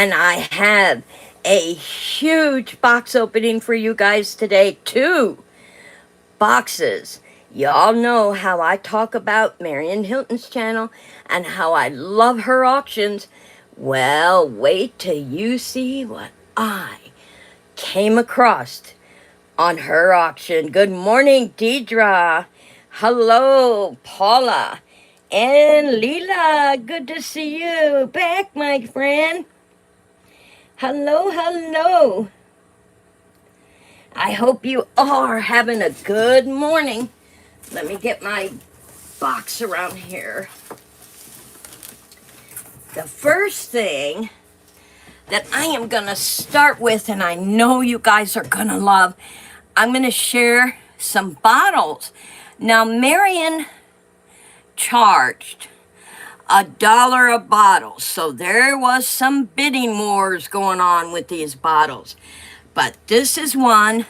And I have a huge box opening for you guys today. 2 boxes. Y'all know how I talk about Marion Hilton's channel and how I love her auctions. Well, wait till you see what I came across on her auction. Good morning, Deidre. Hello, Paula. And Leela, good to see you back, my friend. Hello, hello. I hope you are having a good morning. Let me get my box around here. The first thing that I am going to start with, and I know you guys are going to love, I'm going to share some bottles. Now, Marion charged $1 a bottle, so there was some bidding wars going on with these bottles. But this is one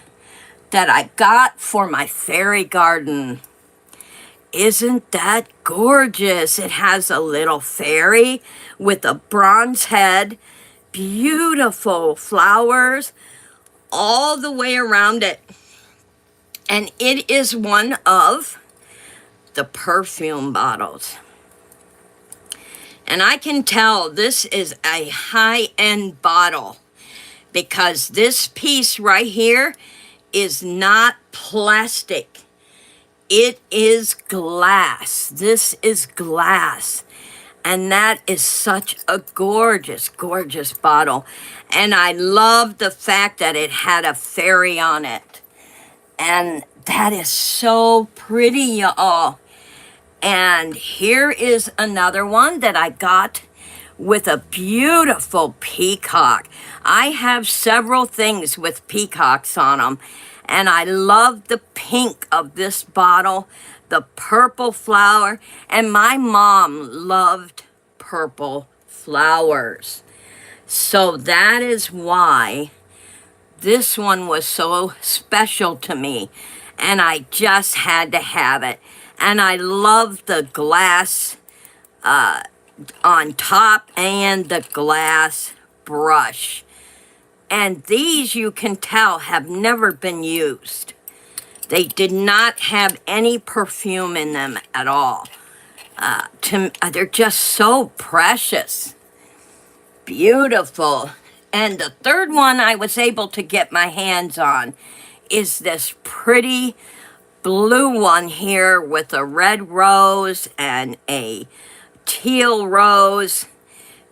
that I got for my fairy garden. Isn't that gorgeous? It has a little fairy with a bronze head, beautiful flowers all the way around it. And it is one of the perfume bottles. And I can tell this is a high-end bottle because this piece right here is not plastic. It is glass. This is glass. And that is such a gorgeous, gorgeous bottle. And I love the fact that it had a fairy on it. And that is so pretty, y'all. And here is another one that I got with a beautiful peacock. I have several things with peacocks on them. And I love the pink of this bottle, the purple flower. And my mom loved purple flowers. So that is why this one was so special to me. And I just had to have it. And I love the glass on top and the glass brush. And these, you can tell, have never been used. They did not have any perfume in them at all. They're just so precious. Beautiful. And the third one I was able to get my hands on is this pretty blue one here with a red rose and a teal rose.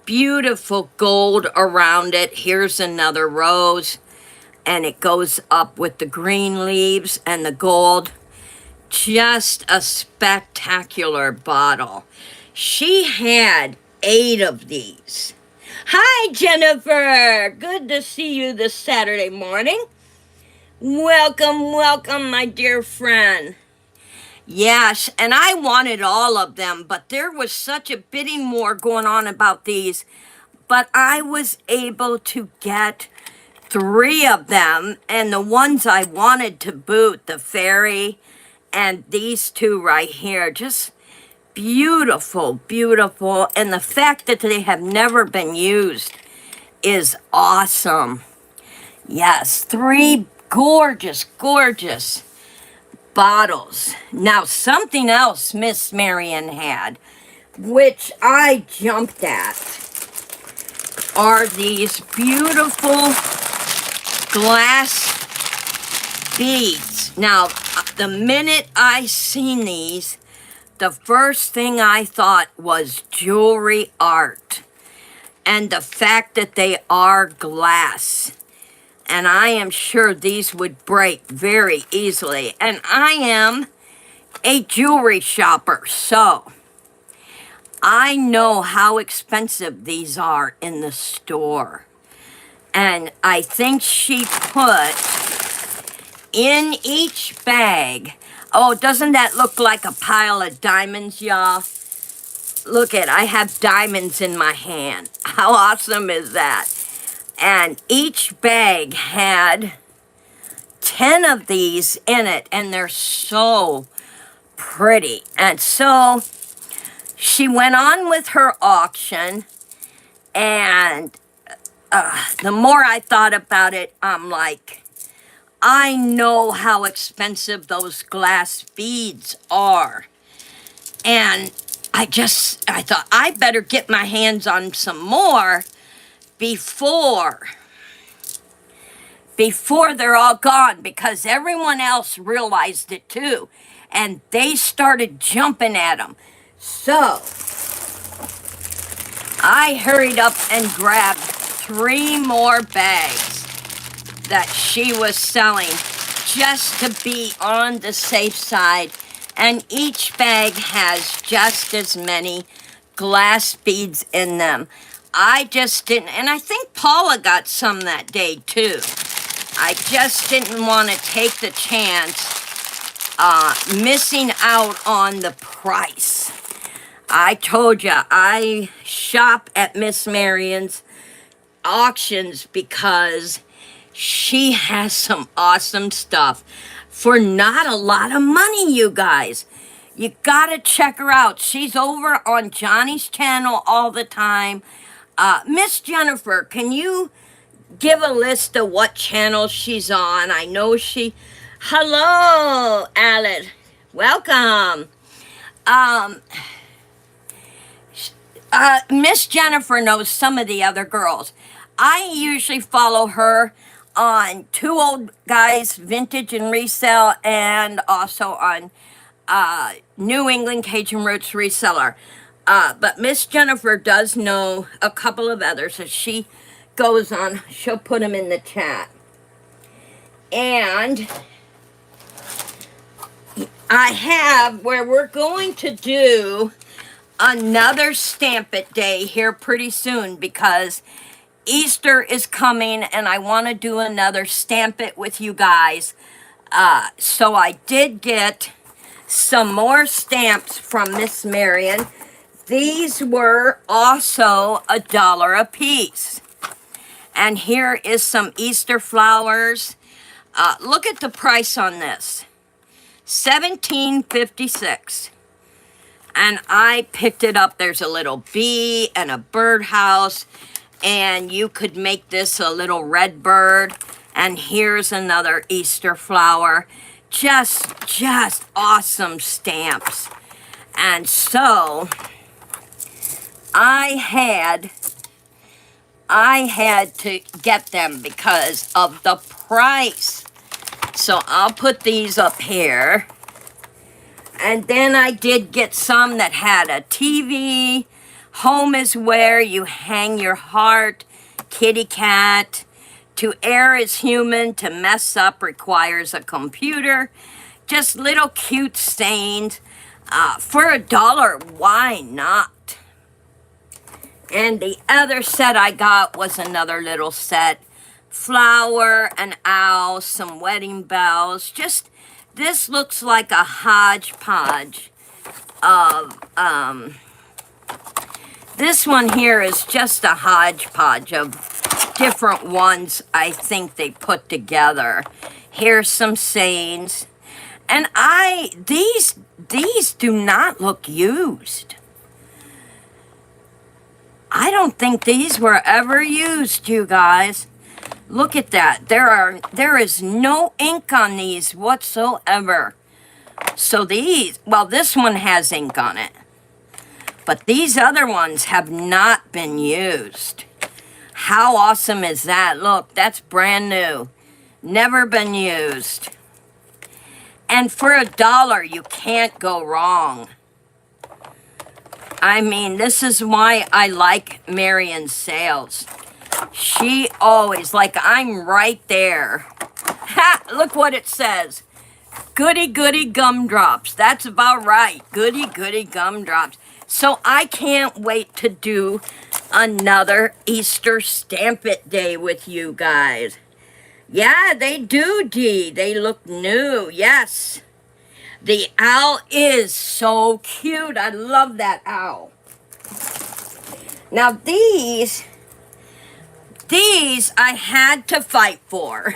Beautiful gold around it. Here's another rose. And it goes up with the green leaves and the gold. Just a spectacular bottle. She had 8 of these. Hi, Jennifer. Good to see you this Saturday morning. Welcome, welcome, my dear friend. Yes, and I wanted all of them, but there was such a bidding war going on about these. But I was able to get 3 of them, and the ones I wanted to boot, the fairy and these 2 right here, just beautiful, beautiful. And the fact that they have never been used is awesome. Yes, 3 gorgeous, gorgeous bottles. Now, something else Miss Marion had, which I jumped at, are these beautiful glass beads. Now, the minute I seen these, the first thing I thought was jewelry art. And the fact that they are glass. And I am sure these would break very easily. And I am a jewelry shopper, so I know how expensive these are in the store. And I think she put in each bag, oh, doesn't that look like a pile of diamonds, y'all? Look at, I have diamonds in my hand. How awesome is that? And each bag had 10 of these in it, and they're so pretty. And so she went on with her auction, and the more I thought about it, I'm like, I know how expensive those glass beads are. And I thought I better get my hands on some more before they're all gone, because everyone else realized it too. And they started jumping at them. So I hurried up and grabbed 3 more bags that she was selling just to be on the safe side. And each bag has just as many glass beads in them. I just didn't, and I think Paula got some that day too. I just didn't want to take the chance missing out on the price. I told you, I shop at Miss Marion's auctions because she has some awesome stuff for not a lot of money, you guys. You gotta check her out. She's over on Johnny's channel all the time. Miss Jennifer, can you give a list of what channel she's on? I know she... Hello, Alice. Welcome. Miss Jennifer knows some of the other girls. I usually follow her on Two Old Guys Vintage and Resale, and also on New England Cajun Roots Reseller. But Miss Jennifer does know a couple of others. As she goes on, she'll put them in the chat. And I have where we're going to do another Stamp It Day here pretty soon, because Easter is coming and I want to do another Stamp It with you guys. So I did get some more stamps from Miss Marion. These were also $1 a piece. And here is some Easter flowers. Look at the price on this. $17.56. And I picked it up. There's a little bee and a birdhouse, and you could make this a little red bird. And here's another Easter flower. Just awesome stamps. And so I had to get them because of the price. So I'll put these up here. And then I did get some that had a TV. Home is where you hang your heart. Kitty cat. To err is human. To mess up requires a computer. Just little cute stains. For $1, why not? And the other set I got was another little set. Flower, an owl, some wedding bells. Just, this looks like a hodgepodge of, this one here is just a hodgepodge of different ones I think they put together. Here's some sayings. And these do not look used. I don't think these were ever used, you guys. Look at that. There is no ink on these whatsoever. So these, well, this one has ink on it. But these other ones have not been used. How awesome is that? Look, that's brand new. Never been used. And for $1, you can't go wrong. I mean, this is why I like Marion's sales. She always, like, I'm right there. Ha! Look what it says. Goody, goody gumdrops. That's about right. Goody, goody gumdrops. So I can't wait to do another Easter Stamp It Day with you guys. Yeah, they do, Dee. They look new. Yes. The owl is so cute. I love that owl. Now these I had to fight for.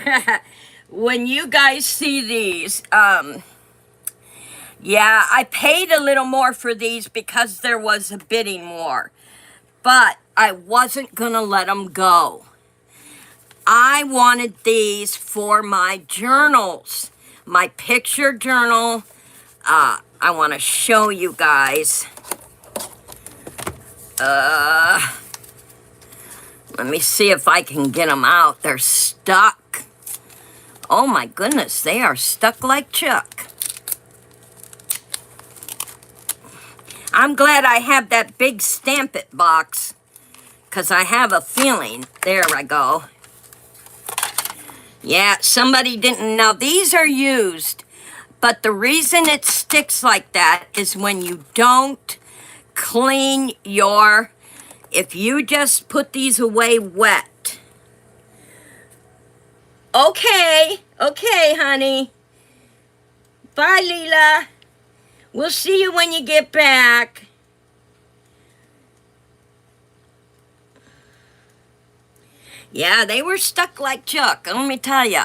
When you guys see these, yeah, I paid a little more for these because there was a bidding war. But I wasn't going to let them go. I wanted these for my journals, my picture journal. I want to show you guys. Let me see if I can get them out. They're stuck. Oh my goodness, they are stuck like Chuck. I'm glad I have that big Stamp It box, because I have a feeling. There I go. Yeah, somebody didn't. Now, these are used, but the reason it sticks like that is when you don't clean your... If you just put these away wet. Okay, honey. Bye, Leela. We'll see you when you get back. Yeah, they were stuck like Chuck, let me tell you.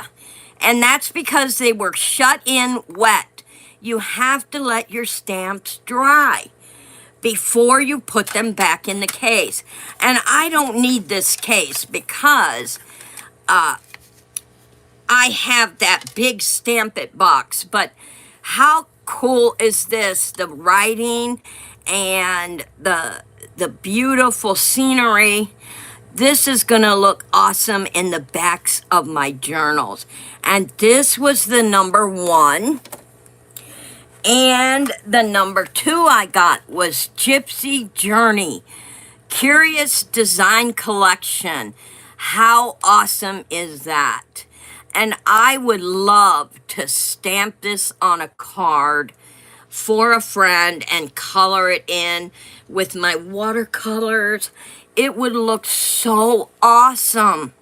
And that's because they were shut in wet. You have to let your stamps dry before you put them back in the case. And I don't need this case because I have that big Stamp It box. But how cool is this? The writing and the beautiful scenery. This is gonna look awesome in the backs of my journals. And this was the number 1. And the number 2 I got was Gypsy Journey, Curious Design Collection. How awesome is that? And I would love to stamp this on a card for a friend and color it in with my watercolors. It would look so awesome.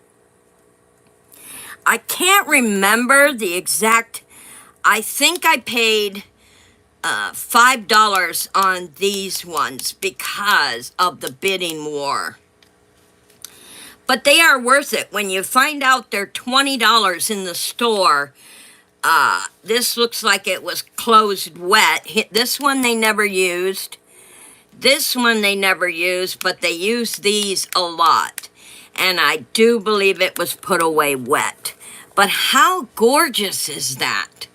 I can't remember the exact... I think I paid $5 on these ones because of the bidding war. But they are worth it. When you find out they're $20 in the store, this looks like it was closed wet. This one they never used. This one they never used, but they used these a lot. And I do believe it was put away wet. But how gorgeous is that?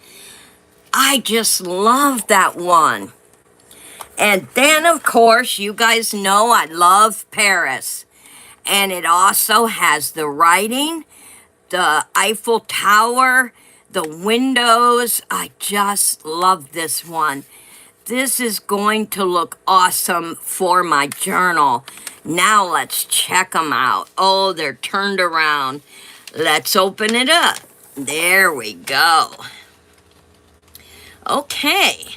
I just love that one. And then, of course, you guys know I love Paris. And it also has the writing, the Eiffel Tower, the windows. I just love this one. This is going to look awesome for my journal. Now let's check them out. Oh, they're turned around. Let's open it up. There we go. Okay.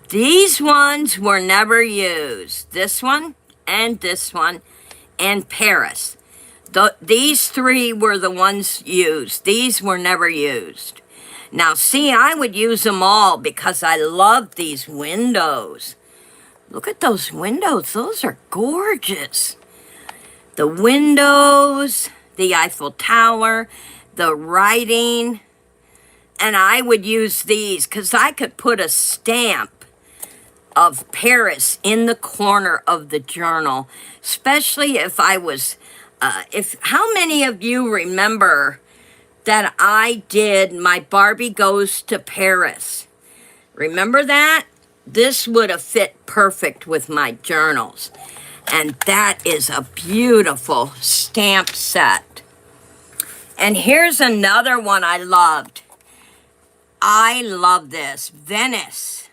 These ones were never used. This one and Paris. These 3 were the ones used. These were never used. Now, see, I would use them all because I love these windows. Look at those windows. Those are gorgeous. The windows, the Eiffel Tower, the writing. And I would use these because I could put a stamp of Paris in the corner of the journal, especially if I was, how many of you remember that I did my Barbie Goes to Paris? Remember that? This would have fit perfect with my journals. And that is a beautiful stamp set. And here's another one I loved. I love this, Venice.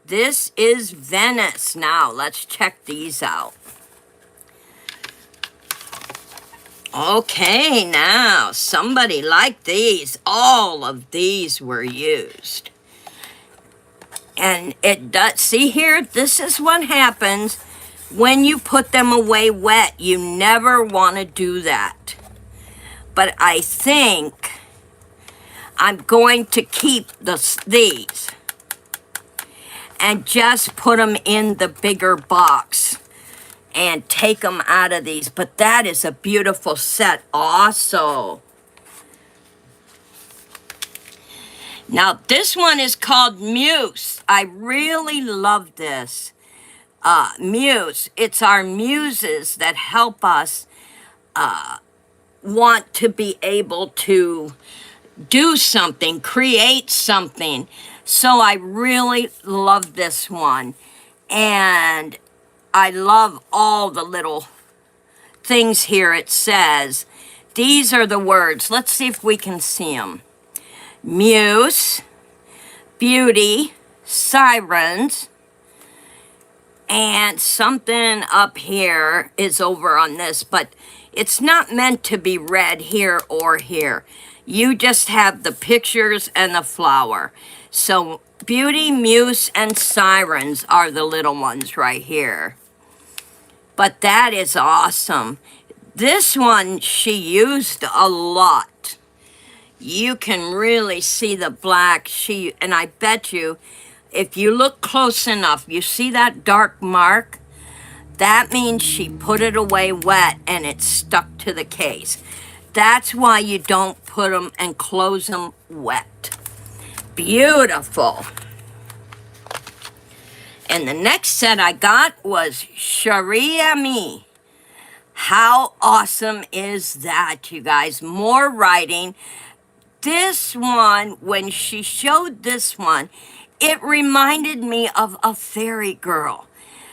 This is Venice. Now, let's check these out. Okay, now, somebody liked these. All of these were used. And it does, see here, this is what happens when you put them away wet. You never want to do that. But I think I'm going to keep these and just put them in the bigger box and take them out of these. But that is a beautiful set also. Now, this one is called Muse. I really love this. Muse. It's our muses that help us want to be able to do something, create something. So I really love this one. And I love all the little things here. It says, these are the words. Let's see if we can see them. Muse, beauty, sirens, and something up here is over on this, but it's not meant to be read here or here. You just have the pictures and the flower. So beauty, muse, and sirens are the little ones right here. But that is awesome. This one she used a lot. You can really see the black. And I bet you, if you look close enough, you see that dark mark? That means she put it away wet and it stuck to the case. That's why you don't put them and close them wet. Beautiful. And the next set I got was Sharia Me. How awesome is that, you guys? More writing. This one, when she showed this one, it reminded me of a fairy girl.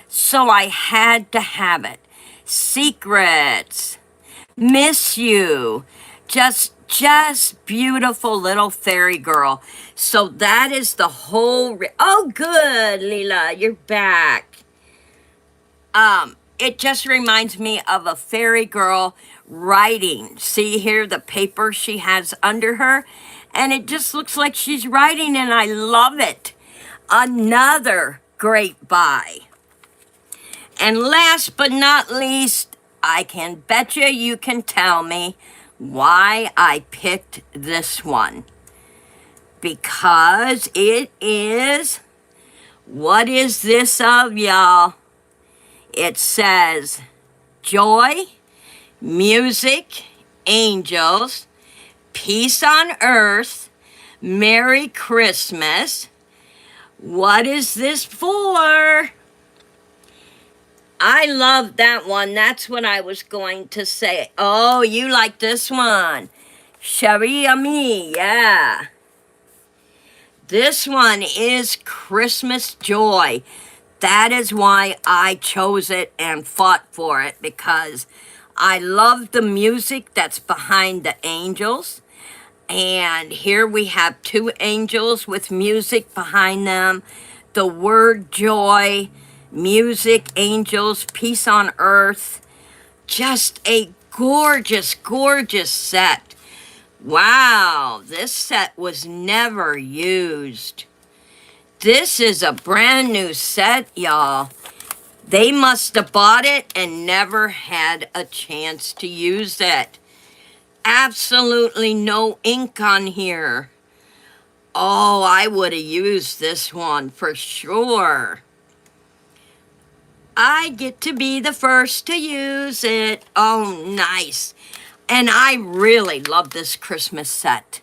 So I had to have it. Secrets. Miss you. Just beautiful little fairy girl. So that is the whole... Oh, good, Leela. You're back. It just reminds me of a fairy girl writing. See here the paper she has under her? And it just looks like she's writing, and I love it. Another great buy. And last but not least, I can bet you can tell me why I picked this one. Because it is... What is this of, y'all? It says joy, music, angels, peace on earth, Merry Christmas. What is this for? I love that one. That's what I was going to say. Oh, you like this one. Sharia Me, yeah. This one is Christmas joy. That is why I chose it and fought for it, because I love the music that's behind the angels. And here we have two angels with music behind them. The word joy, music, angels, peace on earth. Just a gorgeous, gorgeous set. Wow, this set was never used. This is a brand new set, y'all. They must have bought it and never had a chance to use it. Absolutely no ink on here. Oh, I would have used this one for sure. I get to be the first to use it. Oh, nice. And I really love this Christmas set.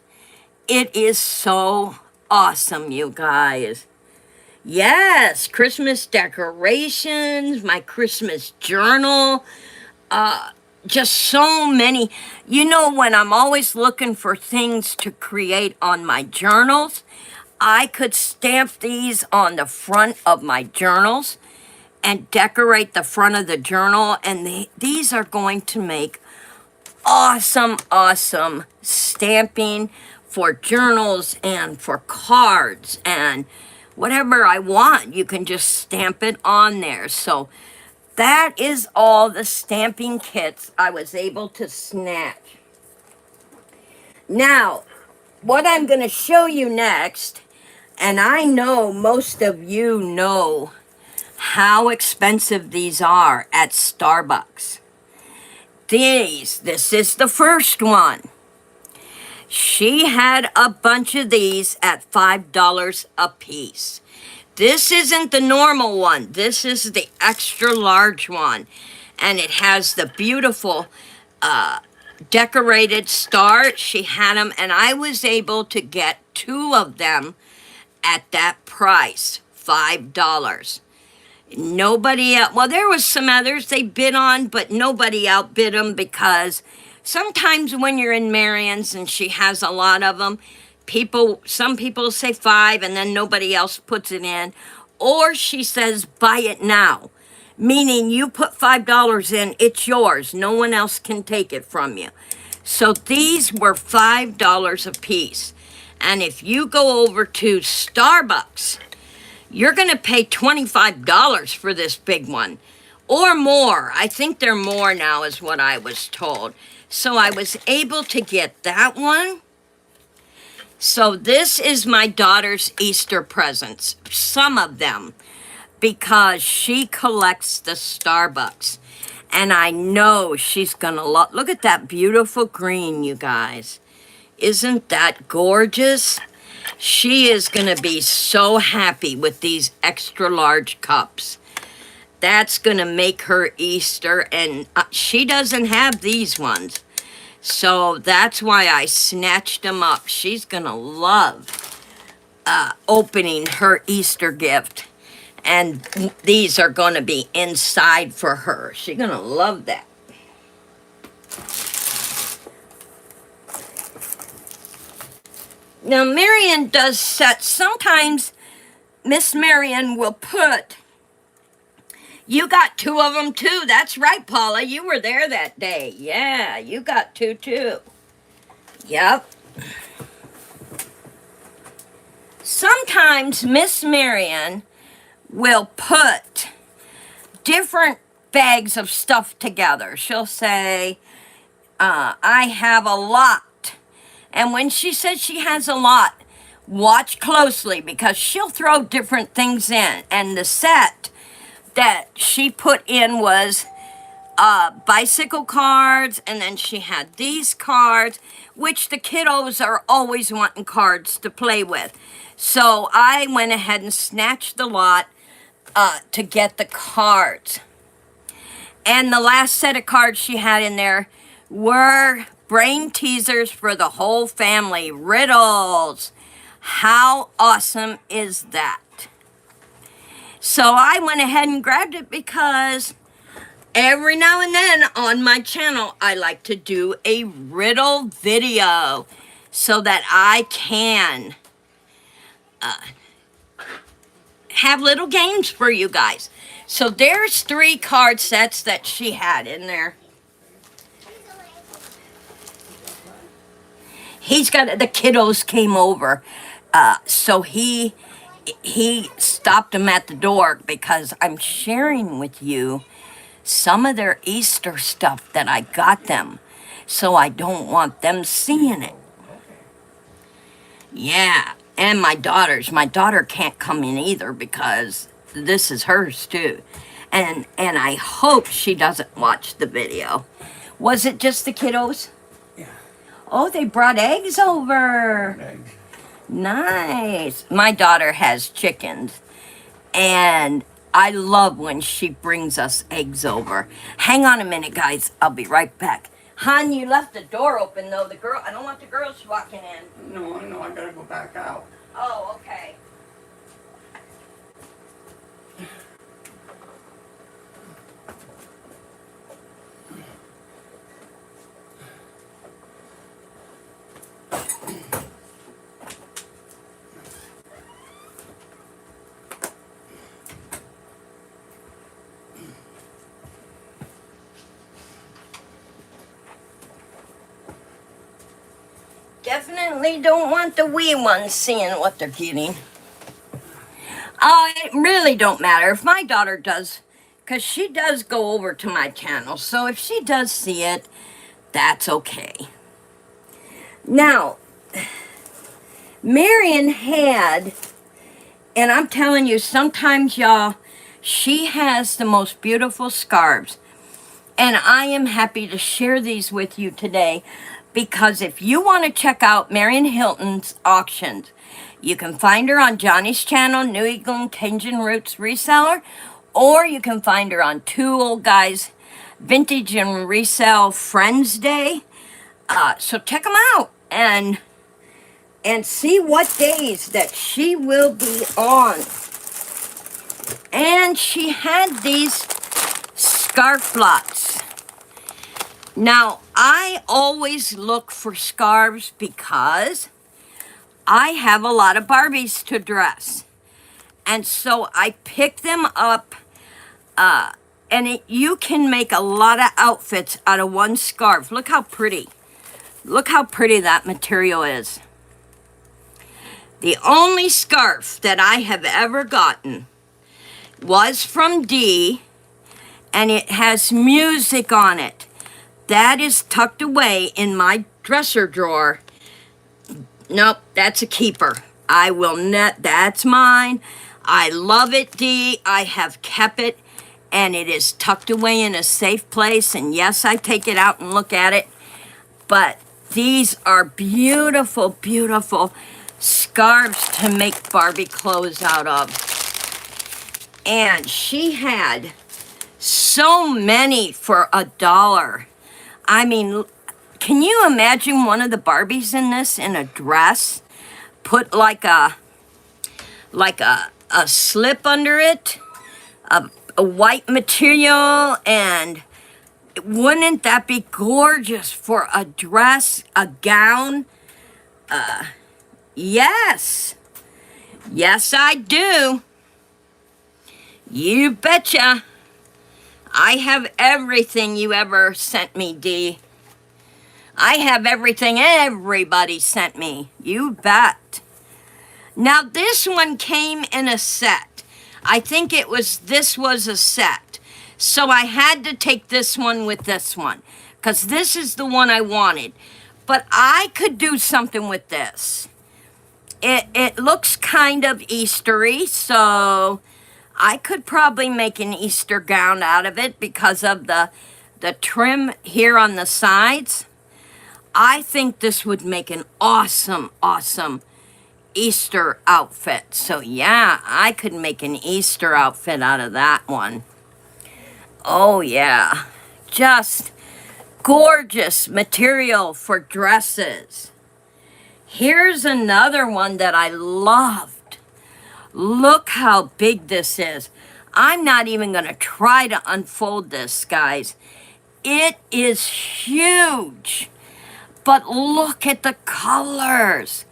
It is so awesome, you guys. Yes, Christmas decorations, my Christmas journal, just so many. You know, when I'm always looking for things to create on my journals, I could stamp these on the front of my journals and decorate the front of the journal, and these are going to make awesome, awesome stamping for journals and for cards and whatever I want. You can just stamp it on there. So that is all the stamping kits I was able to snatch. Now, what I'm going to show you next, and I know most of you know how expensive these are at Starbucks. This is the first one. She had a bunch of these at $5 a piece. This isn't the normal one. This is the extra large one. And it has the beautiful decorated star. She had them, and I was able to get 2 of them at that price, $5. Nobody else, well, there was some others they bid on, but nobody outbid them because Sometimes when you're in Marion's and she has a lot of them, some people say 5 and then nobody else puts it in. Or she says, buy it now. Meaning you put $5 in, it's yours. No one else can take it from you. So these were $5 a piece. And if you go over to Starbucks, you're going to pay $25 for this big one. Or more. I think they're more now is what I was told. So I was able to get that one. So this is my daughter's Easter presents. Some of them. Because she collects the Starbucks. And I know she's gonna look at that beautiful green, you guys. Isn't that gorgeous? She is gonna be so happy with these extra large cups. That's gonna make her Easter, and she doesn't have these ones. So that's why I snatched them up. She's gonna love opening her Easter gift. And these are going to be inside for her. She's going to love that. Now, Marion does sets. Sometimes Miss Marion will put, you got 2 of them too. That's right, Paula. You were there that day. Yeah, you got 2 too. Yep. Sometimes Miss Marion will put different bags of stuff together. She'll say, I have a lot. And when she says she has a lot, watch closely because she'll throw different things in. And the set that she put in was bicycle cards, and then she had these cards, which the kiddos are always wanting cards to play with. So I went ahead and snatched the lot to get the cards. And the last set of cards she had in there were brain teasers for the whole family. Riddles. How awesome is that? So I went ahead and grabbed it because every now and then on my channel, I like to do a riddle video so that I can have little games for you guys. So there's 3 card sets that she had in there. The kiddos came over. So he stopped them at the door because I'm sharing with you some of their Easter stuff that I got them. So I don't want them seeing it. Yeah. And my daughter can't come in either because this is hers too. And I hope she doesn't watch the video. Was it just the kiddos? Yeah. Oh, they brought eggs over. Eggs. Nice. My daughter has chickens. And I love when she brings us eggs over. Hang on a minute, guys. I'll be right back. Hon, you left the door open, though. I don't want the girls walking in. No, I gotta go back out. Oh, okay. Definitely don't want the wee ones seeing what they're getting. It really don't matter if my daughter does, because she does go over to my channel. So if she does see it, that's okay. Now, Marion had, and I'm telling you, sometimes y'all, she has the most beautiful scarves. And I am happy to share these with you today. Because if you want to check out Marion Hilton's auctions, you can find her on Johnny's channel, New England Cajun Roots Reseller, or you can find her on Two Old Guys Vintage and Resell Friends Day. So check them out and see what days that she will be on. And she had these scarf lots. Now, I always look for scarves because I have a lot of Barbies to dress. And so I pick them up, and you can make a lot of outfits out of one scarf. Look how pretty. Look how pretty that material is. The only scarf that I have ever gotten was from Dee, and it has music on it. That is tucked away in my dresser drawer. Nope, that's a keeper. I will not, that's mine. I love it, Dee. I have kept it, and it is tucked away in a safe place. And yes, I take it out and look at it. But these are beautiful, beautiful scarves to make Barbie clothes out of. And she had so many for $1. I mean, can you imagine one of the Barbies in this in a dress? Put like a slip under it, a white material, and wouldn't that be gorgeous for a dress, a gown? Yes. Yes, I do. You betcha. I have everything you ever sent me, Dee. I have everything everybody sent me. You bet. Now, this one came in a set. I think this was a set. So I had to take this one with this one, because this is the one I wanted. But I could do something with this. It looks kind of Eastery, so I could probably make an Easter gown out of it because of the trim here on the sides. I think this would make an awesome, awesome Easter outfit. So yeah, I could make an Easter outfit out of that one. Oh yeah, just gorgeous material for dresses. Here's another one that I loved. Look how big this is. I'm not even gonna try to unfold this, guys. It is huge. But look at the colors.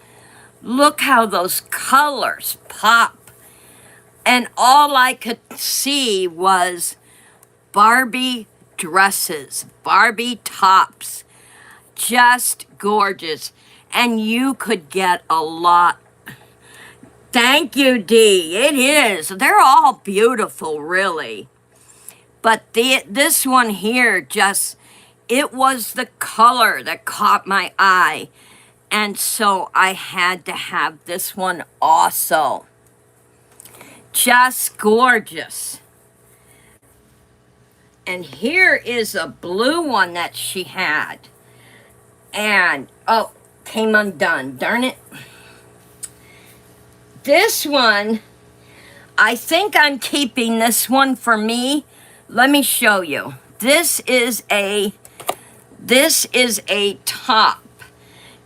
Look how those colors pop. And all I could see was Barbie dresses, Barbie tops. Just gorgeous. And you could get a lot. Thank you, Dee. It is. They're all beautiful, really. But this one here just, it was the color that caught my eye. And so I had to have this one also. Just gorgeous. And here is a blue one that she had. And, oh, came undone. Darn it. This one, I think I'm keeping this one for me. Let me show you. This is a top.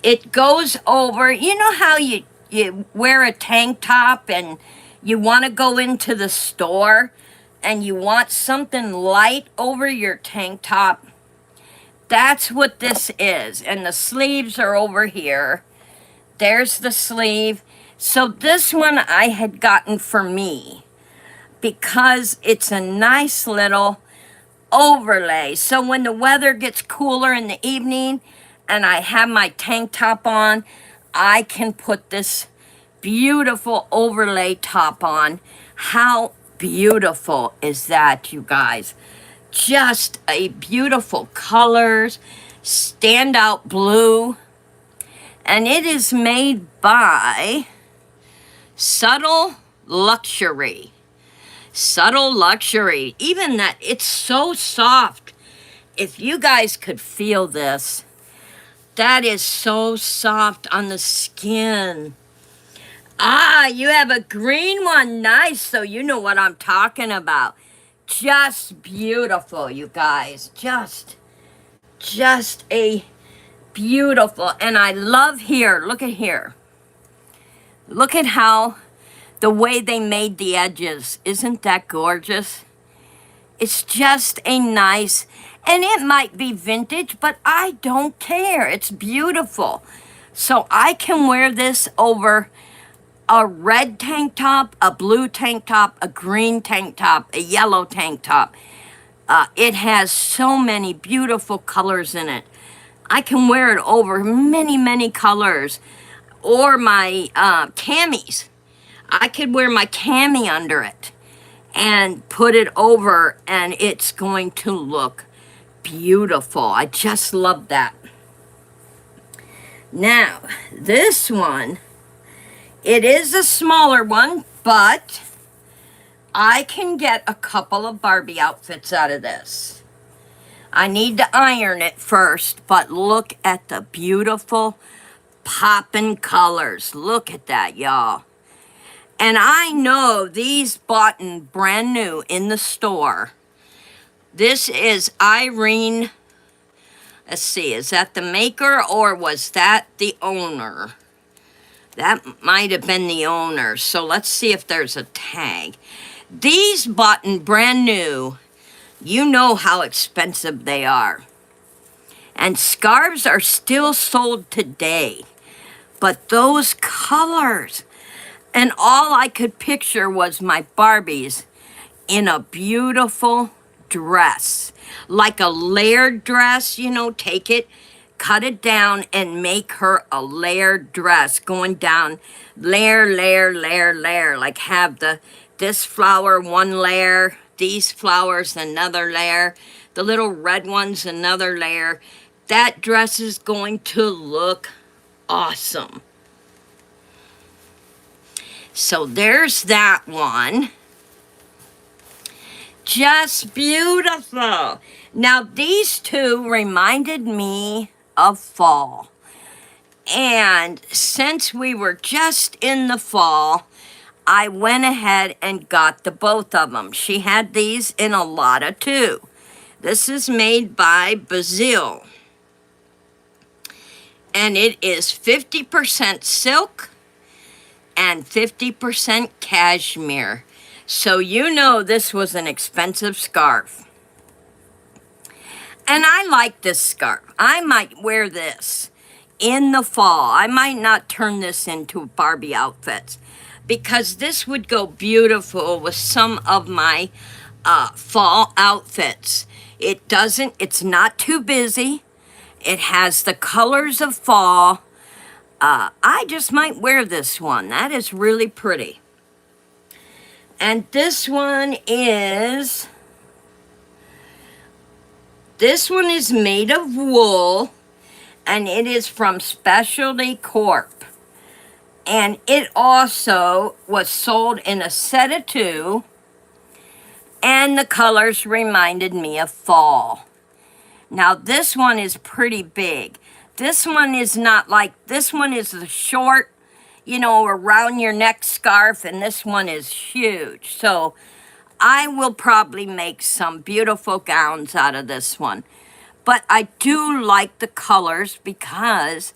It goes over, you know how you wear a tank top and you want to go into the store and you want something light over your tank top? That's what this is. And the sleeves are over here. There's the sleeve. So this one I had gotten for me because it's a nice little overlay. So when the weather gets cooler in the evening and I have my tank top on, I can put this beautiful overlay top on. How beautiful is that, you guys? Just a beautiful colors, standout blue. And it is made by Subtle Luxury. Subtle Luxury. Even that, it's so soft. If you guys could feel this, that is so soft on the skin. Ah, you have a green one. Nice. So you know what I'm talking about. Just beautiful, you guys. Just a beautiful. And I love here. Look at here. Look at how the way they made the edges. Isn't that gorgeous? It's just a nice, and it might be vintage, but I don't care. It's beautiful. So I can wear this over a red tank top, a blue tank top, a green tank top, a yellow tank top. It has so many beautiful colors in it. I can wear it over many, many colors. Or my camis. I could wear my cami under it and put it over, and it's going to look beautiful. I just love that. Now, this one, it is a smaller one, but I can get a couple of Barbie outfits out of this. I need to iron it first, but look at the beautiful poppin' colors. Look at that, y'all. And I know these bought brand new in the store. This is Irene. Let's see, is that the maker or was that the owner? That might have been the owner. So let's see if there's a tag. These bought brand new. You know how expensive they are. And scarves are still sold today. But those colors, and all I could picture was my Barbies in a beautiful dress. Like a layered dress, you know, take it, cut it down, and make her a layered dress. Going down layer, layer, layer, layer. Like have this flower one layer, these flowers another layer, the little red ones another layer. That dress is going to look awesome. So there's that one. Just beautiful. Now these two reminded me of fall. And since we were just in the fall, I went ahead and got the both of them. She had these in a lotta too. This is made by Bazil. And it is 50% silk and 50% cashmere. So you know this was an expensive scarf. And I like this scarf. I might wear this in the fall. I might not turn this into Barbie outfits because this would go beautiful with some of my fall outfits. It's not too busy. It has the colors of fall. I just might wear this one. That is really pretty. And this one is made of wool, and it is from Specialty Corp. And it also was sold in a set of two, and the colors reminded me of fall. Now this one is pretty big. This one is not like, this one is the short, you know, around your neck scarf, and this one is huge. So I will probably make some beautiful gowns out of this one. But I do like the colors because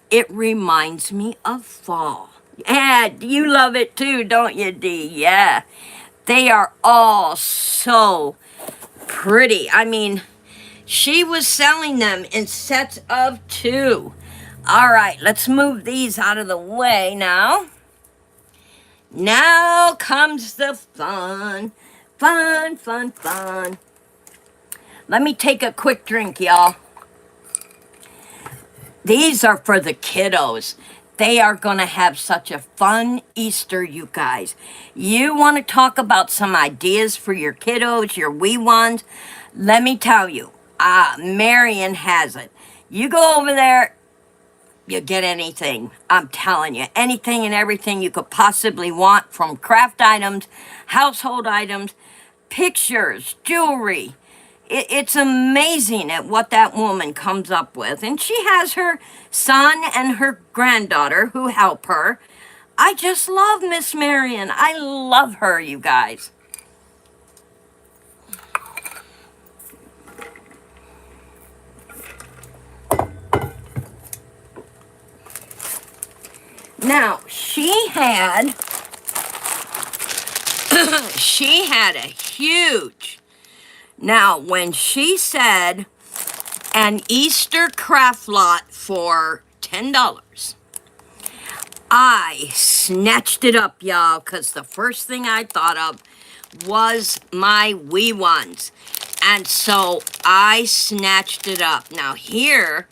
it reminds me of fall. Yeah, you love it too, don't you, Dee? Yeah. They are all so pretty. I mean, she was selling them in sets of two. All right, let's move these out of the way now. Now comes the fun. Fun, fun, fun. Let me take a quick drink, y'all. These are for the kiddos. They are going to have such a fun Easter, you guys. You want to talk about some ideas for your kiddos, your wee ones? Let me tell you, Marion has it. You go over there, you get anything. I'm telling you, anything and everything you could possibly want, from craft items, household items, pictures, jewelry. It's amazing at what that woman comes up with. And she has her son and her granddaughter who help her. I just love Miss Marion. I love her, you guys. Now, she had a huge Now, when she said an Easter craft lot for $10, I snatched it up, y'all, because the first thing I thought of was my wee ones. And so I snatched it up. Now here,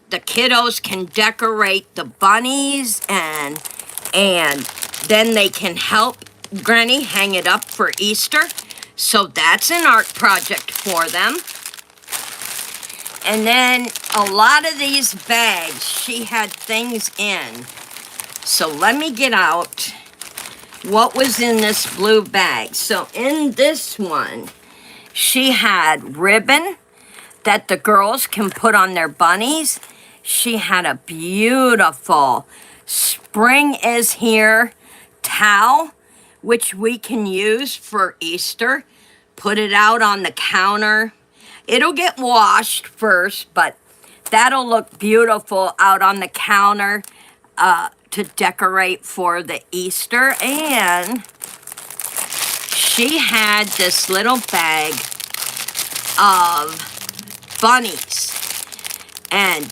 the kiddos can decorate the bunnies and then they can help Granny hang it up for Easter. So that's an art project for them. And then a lot of these bags, she had things in. So let me get out what was in this blue bag. So in this one, she had ribbon that the girls can put on their bunnies. She had a beautiful Spring is Here towel, which we can use for Easter. Put it out on the counter. It'll get washed first, but that'll look beautiful out on the counter to decorate for the Easter. And she had this little bag of bunnies. And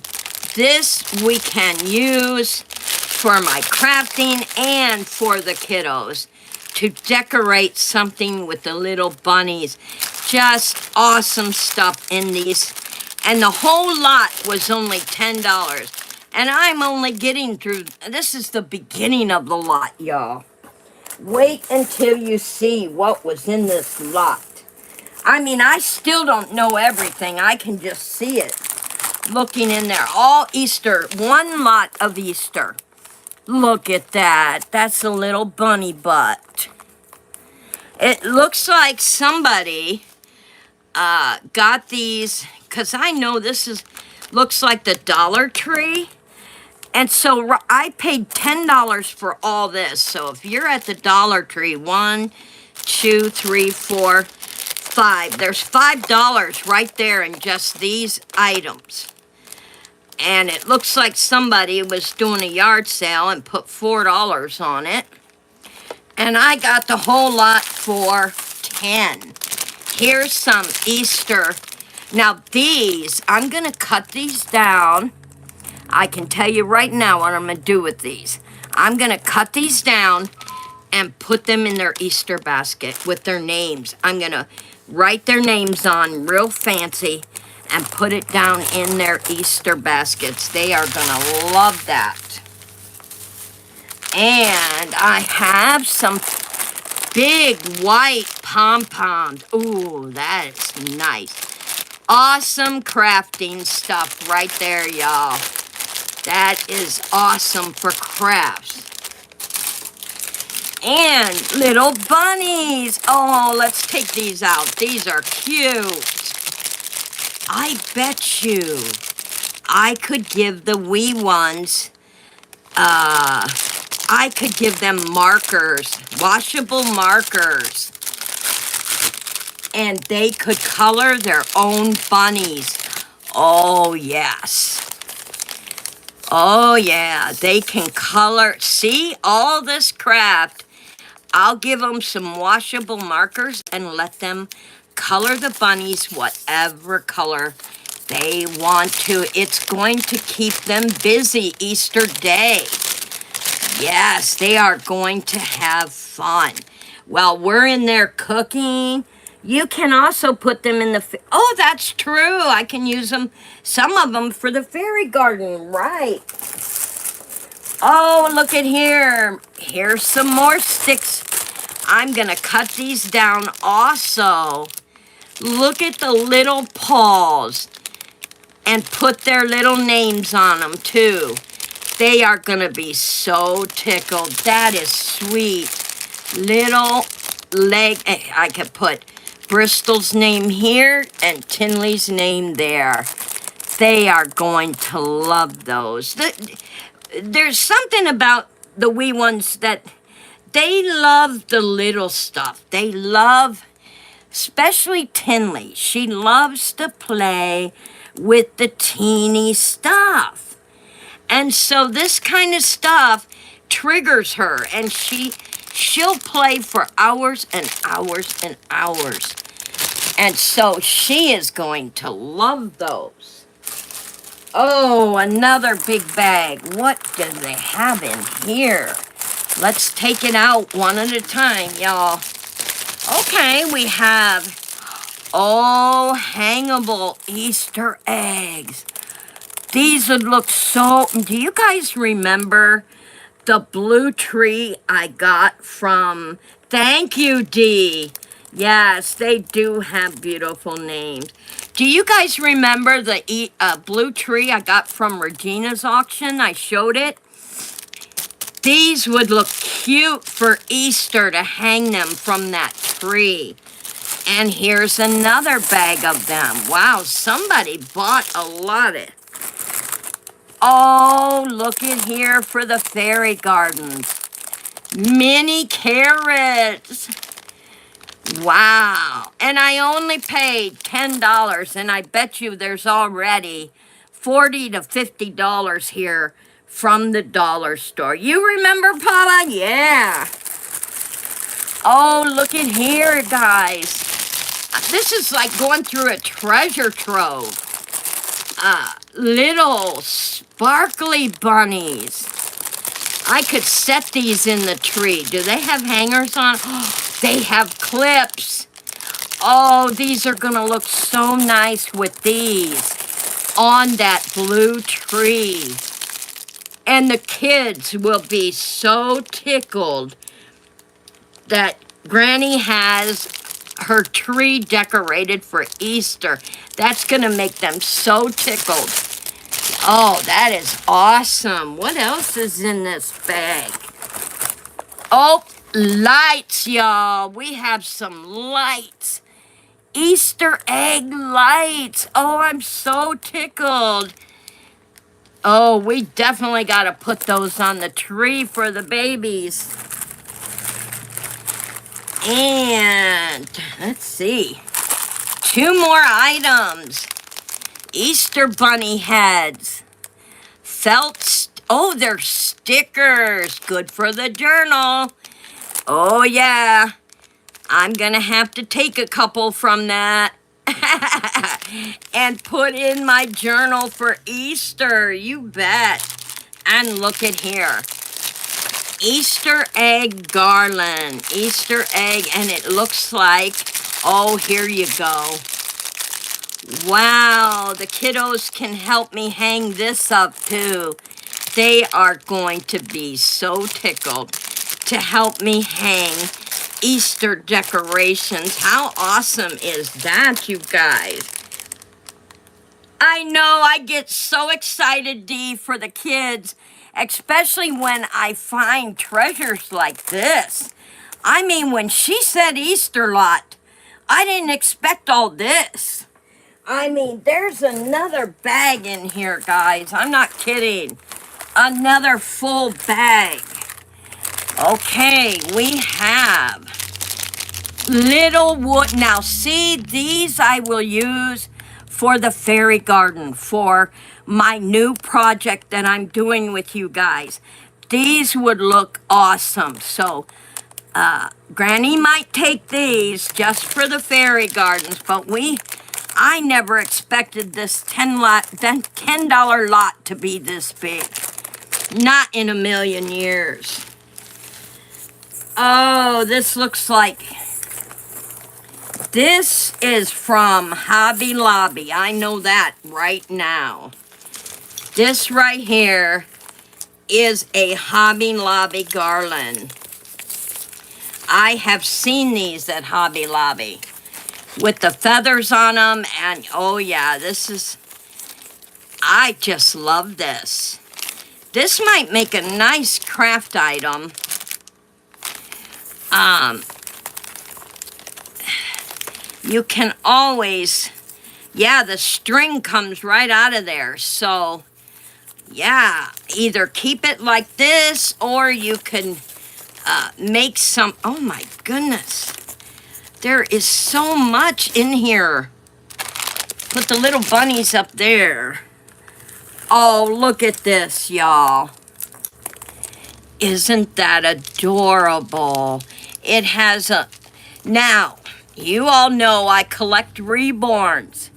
this we can use for my crafting and for the kiddos to decorate something with the little bunnies. Just awesome stuff in these. And the whole lot was only $10. And I'm only getting through, this is the beginning of the lot, y'all. Wait until you see what was in this lot. I mean, I still don't know everything. I can just see it looking in there. All Easter, one lot of Easter. Look at that. That's a little bunny butt. It looks like somebody got these, because I know this looks like the Dollar Tree. And so I paid $10 for all this. So if you're at the Dollar Tree, 1, 2, 3, 4, 5. There's $5 right there in just these items. And it looks like somebody was doing a yard sale and put $4 on it. And I got the whole lot for $10. Here's some Easter. Now these, I'm going to cut these down. I can tell you right now what I'm going to do with these. I'm going to cut these down and put them in their Easter basket with their names. I'm going to write their names on real fancy and put it down in their Easter baskets. They are going to love that. And I have some big white pom-poms. Ooh, that is nice. Awesome crafting stuff right there, y'all. That is awesome for crafts. And little bunnies. Oh, let's take these out. These are cute. I bet you I could give the wee ones, I could give them markers, washable markers. And they could color their own bunnies. Oh, yes. Oh, yeah, they can color. See, all this craft, I'll give them some washable markers and let them color the bunnies whatever color they want to. It's going to keep them busy Easter Day. Yes, they are going to have fun. While we're in there cooking, you can also put them in the... Oh, that's true. I can use them, some of them, for the fairy garden. Right. Oh, look at here. Here's some more sticks. I'm going to cut these down also. Look at the little paws. And put their little names on them, too. They are going to be so tickled. That is sweet. Little leg. I could put Bristol's name here and Tinley's name there. They are going to love those. There's something about the wee ones that they love the little stuff. They love, especially Tinley. She loves to play with the teeny stuff. And so this kind of stuff triggers her, and she'll play for hours and hours and hours. And so she is going to love those. Oh, another big bag. What do they have in here? Let's take it out one at a time, y'all. Okay, we have, oh, hangable Easter eggs. These would look so, do you guys remember the blue tree I got from, thank you, Dee. Yes, they do have beautiful names. Do you guys remember the blue tree I got from Regina's auction? I showed it. These would look cute for Easter to hang them from that tree. And here's another bag of them. Wow, somebody bought a lot of. Oh, look at here for the fairy gardens. Mini carrots. Wow. And I only paid $10, and I bet you there's already $40 to $50 here from the dollar store. You remember, Paula? Yeah. Oh, look at here, guys. This is like going through a treasure trove. Little sparkly bunnies. I could set these in the tree. Do they have hangers on? Oh, they have clips. Oh, these are gonna look so nice with these on that blue tree. And the kids will be so tickled that Granny has her tree decorated for Easter. That's gonna make them so tickled. Oh, that is awesome. What else is in this bag? Oh, lights, y'all. We have some lights. Easter egg lights. Oh, I'm so tickled. Oh, we definitely got to put those on the tree for the babies. And let's see. 2 more items. Easter bunny heads. Oh, they're stickers. Good for the journal. Oh, yeah. I'm going to have to take a couple from that and put in my journal for Easter. You bet. And look at here. Easter egg garland. Easter egg, and it looks like, oh, here you go. Wow, the kiddos can help me hang this up too. They are going to be so tickled to help me hang Easter decorations. How awesome is that, you guys? I know, I get so excited, Dee, for the kids, especially when I find treasures like this. I mean, when she said Easter lot, I didn't expect all this. I mean, there's another bag in here, guys. I'm not kidding. Another full bag. Okay, we have little wood. Now, see, these I will use for the fairy garden, for my new project that I'm doing with you guys. These would look awesome. So, Granny might take these just for the fairy gardens, but I never expected this $10 lot to be this big. Not in a million years. Oh, this looks like, this is from Hobby Lobby. I know that right now. This right here is a Hobby Lobby garland. I have seen these at Hobby Lobby with the feathers on them, and oh yeah, I just love this. This might make a nice craft item. You can always, yeah, the string comes right out of there. So, yeah, either keep it like this or you can make some, oh my goodness. There is so much in here. Put the little bunnies up there. Oh, look at this, y'all. Isn't that adorable? It has now, You all know I collect reborns.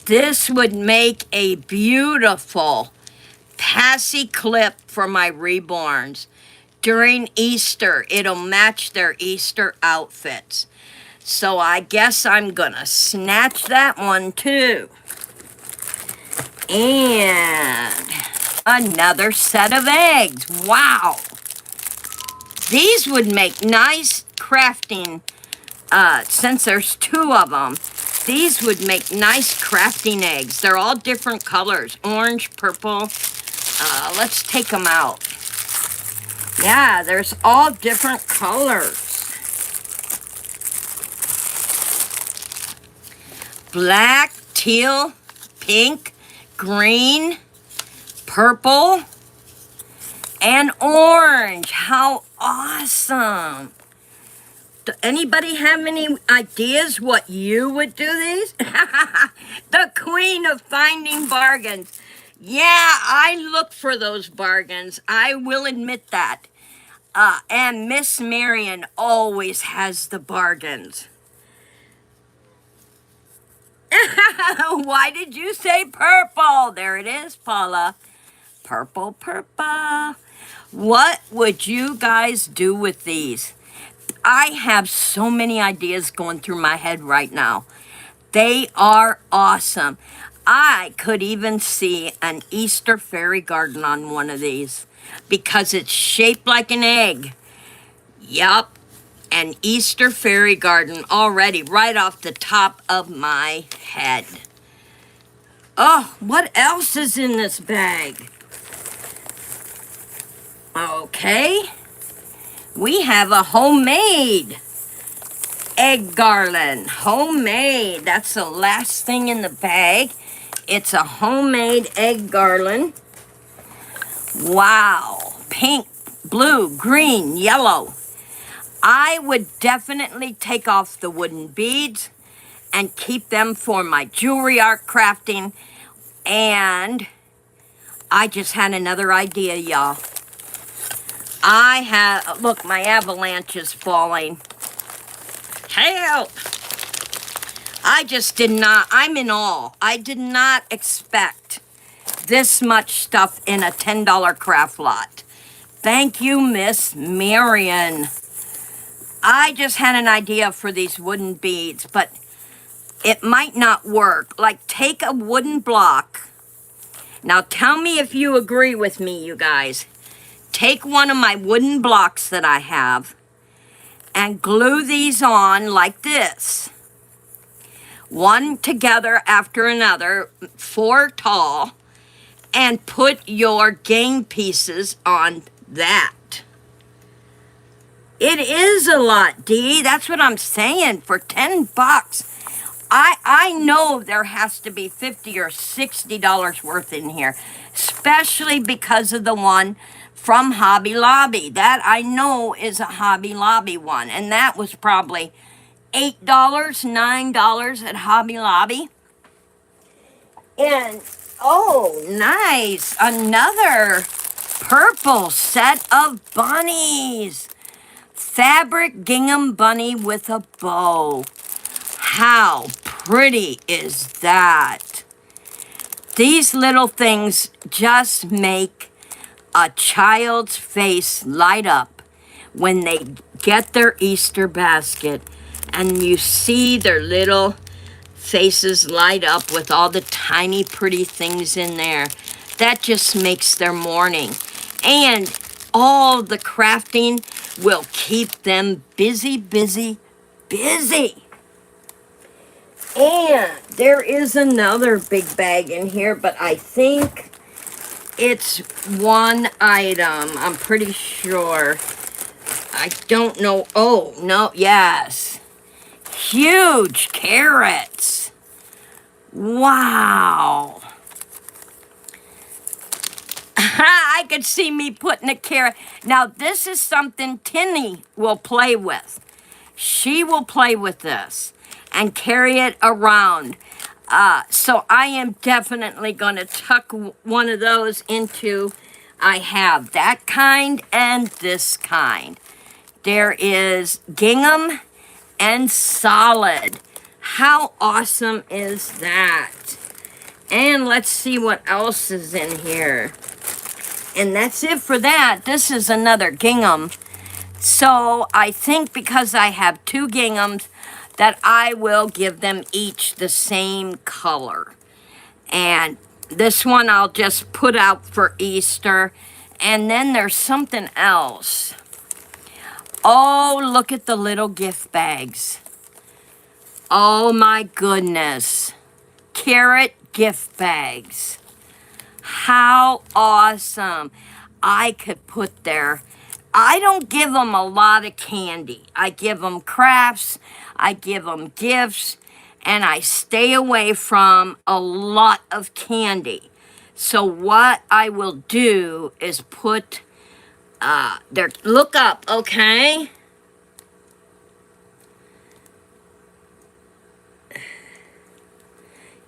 This would make a beautiful passy clip for my reborns. During Easter, it'll match their Easter outfits. So I guess I'm gonna snatch that one too. And another set of eggs. Wow. These would make nice crafting, since there's two of them. These would make nice crafting eggs. They're all different colors, orange, purple. Let's take them out. Yeah, there's all different colors. Black, teal, pink, green, purple, and orange. How awesome. Do anybody have any ideas what you would do these? The queen of finding bargains. Yeah, I look for those bargains. I will admit that. And Miss Marion always has the bargains. Why did you say purple? There it is, Paula. Purple, purple. What would you guys do with these? I have so many ideas going through my head right now. They are awesome. I could even see an Easter fairy garden on one of these because it's shaped like an egg. Yup, an Easter fairy garden already right off the top of my head. Oh, what else is in this bag? Okay. We have a homemade egg garland. Homemade. That's the last thing in the bag. It's a homemade egg garland. Wow. Pink, blue, green, yellow. I would definitely take off the wooden beads and keep them for my jewelry art crafting. And I just had another idea, y'all. Look, my avalanche is falling. Help! I'm in awe. I did not expect this much stuff in a $10 craft lot. Thank you, Miss Marion. I just had an idea for these wooden beads, but it might not work. Like, take a wooden block. Now, tell me if you agree with me, you guys. Take one of my wooden blocks that I have and glue these on like this. One together after another, 4 tall, and put your game pieces on that. It is a lot, Dee. That's what I'm saying. For 10 bucks, I know there has to be $50 or $60 worth in here, especially because of the one from Hobby Lobby. That I know is a Hobby Lobby one, and that was probably $8, $9 at Hobby Lobby. And, oh, nice, another purple set of bunnies. Fabric gingham bunny with a bow. How pretty is that? These little things just make a child's face light up when they get their Easter basket and you see their little faces light up with all the tiny pretty things in there. That just makes their morning. And all the crafting will keep them busy, busy, busy. And there is another big bag in here, but I think it's one item. I'm pretty sure. I don't know. Oh, no, yes. Huge carrots. Wow. I could see me putting a carrot. Now, this is something Tinny will play with. She will play with this and carry it around. So I am definitely going to tuck one of those into, I have that kind and this kind. There is gingham and solid. How awesome is that? And let's see what else is in here. And that's it for that. This is another gingham. So I think because I have two ginghams that I will give them each the same color. And this one I'll just put out for Easter. And then there's something else. Oh, look at the little gift bags. Oh my goodness. Carrot gift bags. How awesome. I could put there. I don't give them a lot of candy. I give them crafts. I give them gifts. And I stay away from a lot of candy. So what I will do is put there. Look up, okay?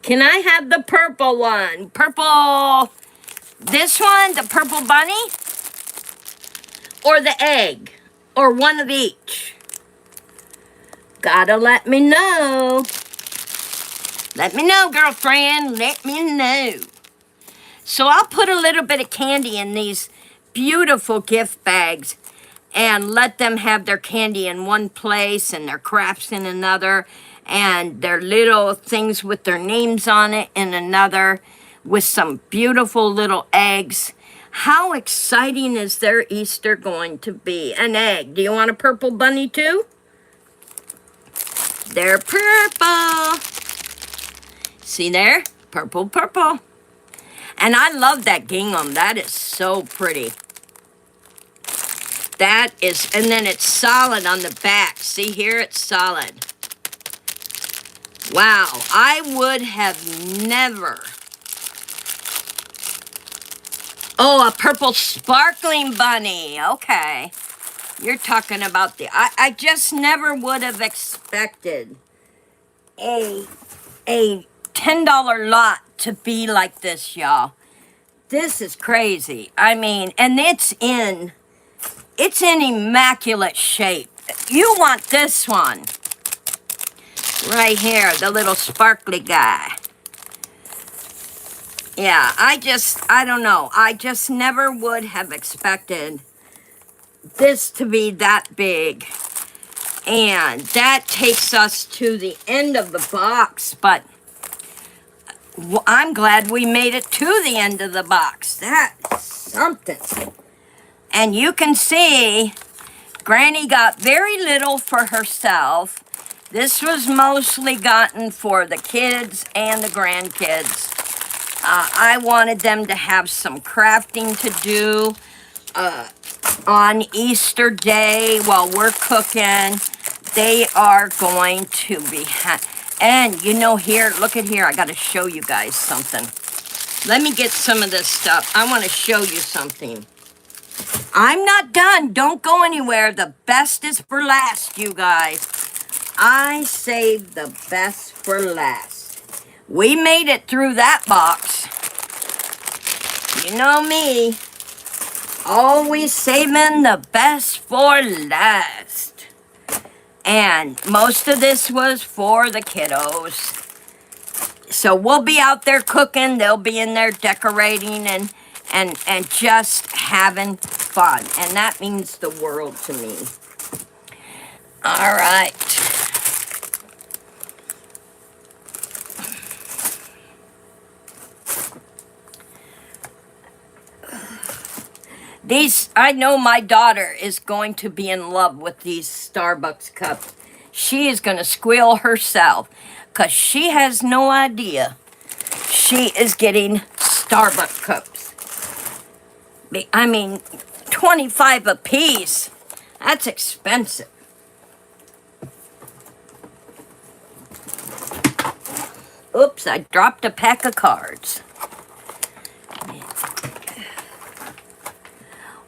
Can I have the purple one? Purple, this one, the purple bunny? Or the egg? Or one of each? Gotta let me know. Let me know, girlfriend. Let me know. So I'll put a little bit of candy in these beautiful gift bags and let them have their candy in one place and their crafts in another and their little things with their names on it in another with some beautiful little eggs. How exciting is their Easter going to be? An egg. Do you want a purple bunny too? They're purple. See there? Purple, purple. And I love that gingham. That is so pretty. That is, and then it's solid on the back. See here? It's solid. Wow. I would have never. Oh, a purple sparkling bunny. Okay. You're talking about the, I just never would have expected a $10 lot to be like this, y'all. This is crazy. I mean, and it's in immaculate shape. You want this one. Right here, the little sparkly guy. Yeah, I don't know. I just never would have expected this to be that big. And that takes us to the end of the box, but I'm glad we made it to the end of the box. That's something. And you can see Granny got very little for herself. This was mostly gotten for the kids and the grandkids. I wanted them to have some crafting to do on Easter Day while we're cooking. They are going to be and you know here, look at here, I got to show you guys something. Let me get some of this stuff. I want to show you something. I'm not done. Don't go anywhere. The best is for last, you guys. I saved the best for last. We made it through that box. You know me. Always saving the best for last. And most of this was for the kiddos. So we'll be out there cooking. They'll be in there decorating and just having fun. And that means the world to me. All right. These, I know my daughter is going to be in love with these Starbucks cups. She is going to squeal herself because she has no idea she is getting Starbucks cups. I mean, 25 a piece. That's expensive. Oops, I dropped a pack of cards.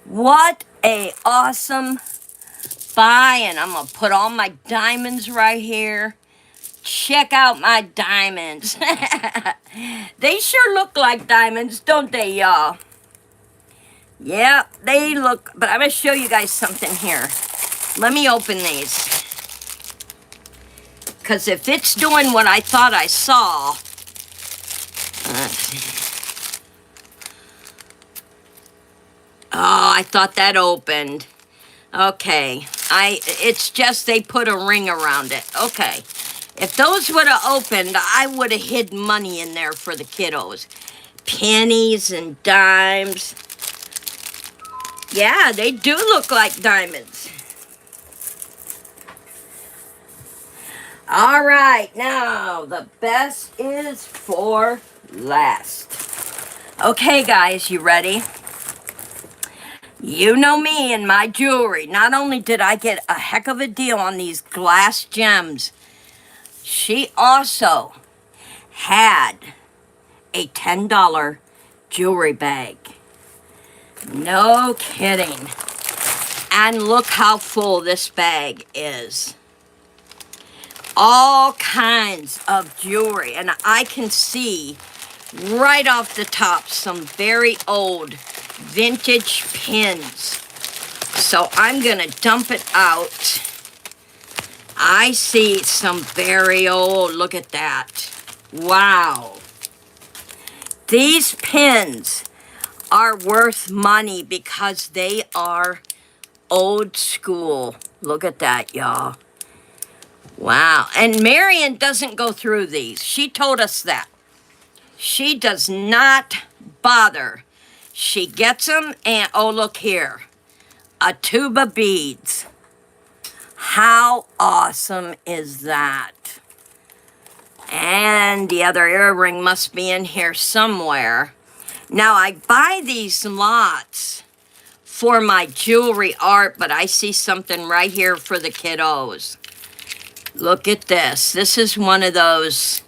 What a awesome buy, and I'm going to put all my diamonds right here. Check out my diamonds. They sure look like diamonds, don't they, y'all? Yeah, they look, but I'm going to show you guys something here. Let me open these. Because if it's doing what I thought I saw, let's see. Oh, I thought that opened. Okay, it's just they put a ring around it. Okay, if those would have opened, I would have hid money in there for the kiddos. Pennies and dimes. Yeah, they do look like diamonds. All right, now the best is for last. Okay, guys, you ready? You know me and my jewelry. Not only did I get a heck of a deal on these glass gems, she also had a $10 jewelry bag. No kidding. And look how full this bag is. All kinds of jewelry. And I can see right off the top some very old vintage pins. So I'm gonna dump it out. I see some very old, look at that. Wow. These pins are worth money because they are old school. Look at that, y'all. Wow. And Marion doesn't go through these. She told us that. She does not bother. She gets them and, oh, look here. A tube of beads. How awesome is that? And the other earring must be in here somewhere. Now, I buy these lots for my jewelry art, but I see something right here for the kiddos. Look at this. This is one of those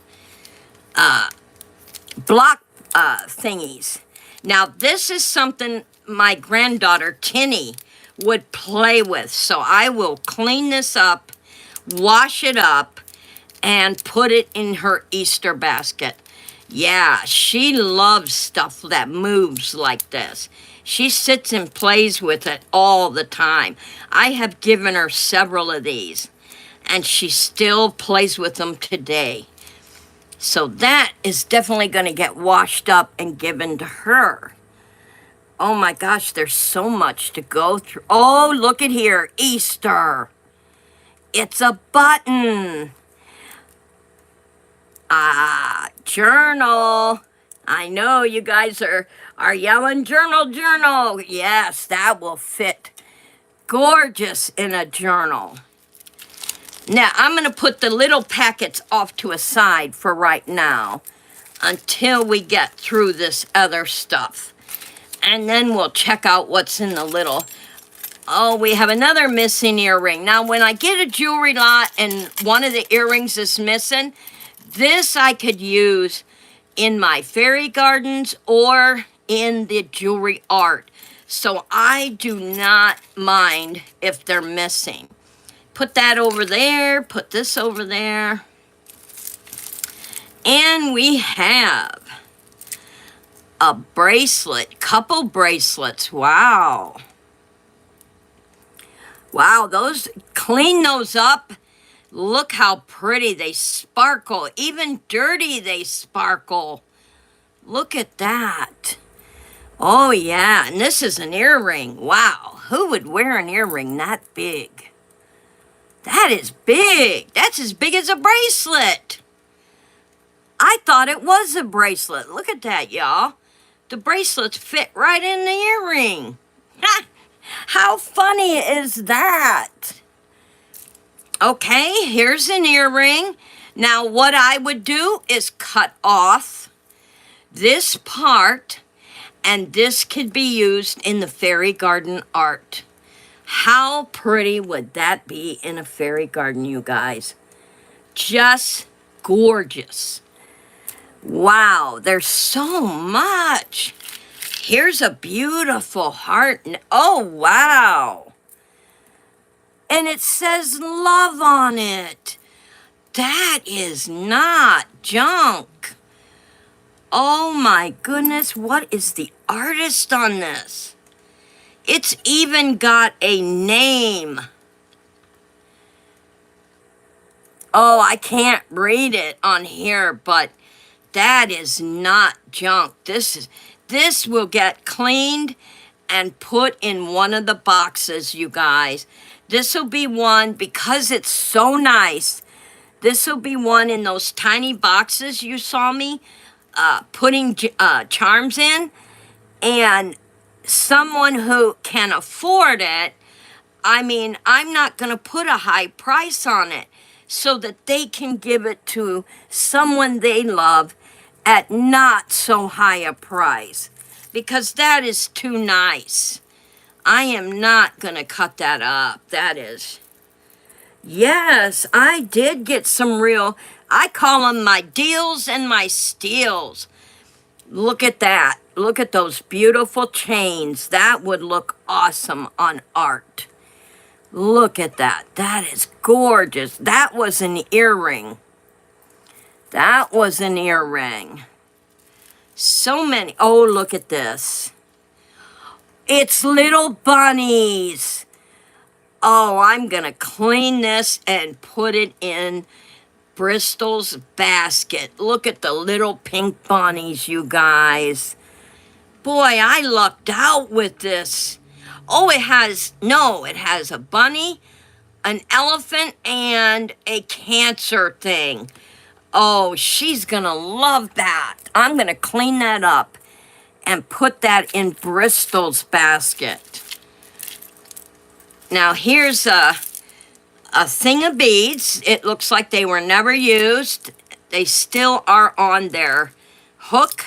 block thingies. Now, this is something my granddaughter, Tinny, would play with. So I will clean this up, wash it up, and put it in her Easter basket. Yeah, she loves stuff that moves like this. She sits and plays with it all the time. I have given her several of these, and she still plays with them today. So that is definitely going to get washed up and given to her. Oh my gosh, there's so much to go through. Oh, look at here, Easter. It's a button. Journal. I know you guys are yelling journal, journal. Yes, that will fit gorgeous in a journal. Now, I'm going to put the little packets off to a side for right now until we get through this other stuff. And then we'll check out what's in the little. Oh, we have another missing earring. Now, when I get a jewelry lot and one of the earrings is missing, this I could use in my fairy gardens or in the jewelry art. So I do not mind if they're missing. Put that over there, put this over there. And we have a bracelet, couple bracelets. Wow. Wow, clean those up. Look how pretty they sparkle. Even dirty, they sparkle. Look at that. Oh, yeah, and this is an earring. Wow, who would wear an earring that big? That is big. That's as big as a bracelet. I thought it was a bracelet. Look at that, y'all. The bracelets fit right in the earring. How funny is that? Okay, here's an earring. Now, what I would do is cut off this part, and this could be used in the fairy garden art. How pretty would that be in a fairy garden, you guys? Just gorgeous. Wow, there's so much. Here's a beautiful heart. Oh, wow. And it says love on it. That is not junk. Oh my goodness, what is the artist on this? It's even got a name. Oh, I can't read it on here, but that is not junk. This will get cleaned and put in one of the boxes, you guys. This will be one, because it's so nice. This will be one in those tiny boxes you saw me putting charms in. And someone who can afford it, I mean, I'm not going to put a high price on it so that they can give it to someone they love at not so high a price, because that is too nice. I am not going to cut that up. That is... Yes, I did get some real... I call them my deals and my steals. Look at that. Look at those beautiful chains. That would look awesome on art. Look at that. That is gorgeous. That was an earring. That was an earring. So many. Oh, look at this. It's little bunnies. Oh, I'm going to clean this and put it in Bristol's basket. Look at the little pink bunnies, you guys. Boy, I lucked out with this. Oh, it has a bunny, an elephant, and a cancer thing. Oh, she's gonna love that. I'm gonna clean that up and put that in Bristol's basket. Now here's a thing of beads. It looks like they were never used. They still are on their hook.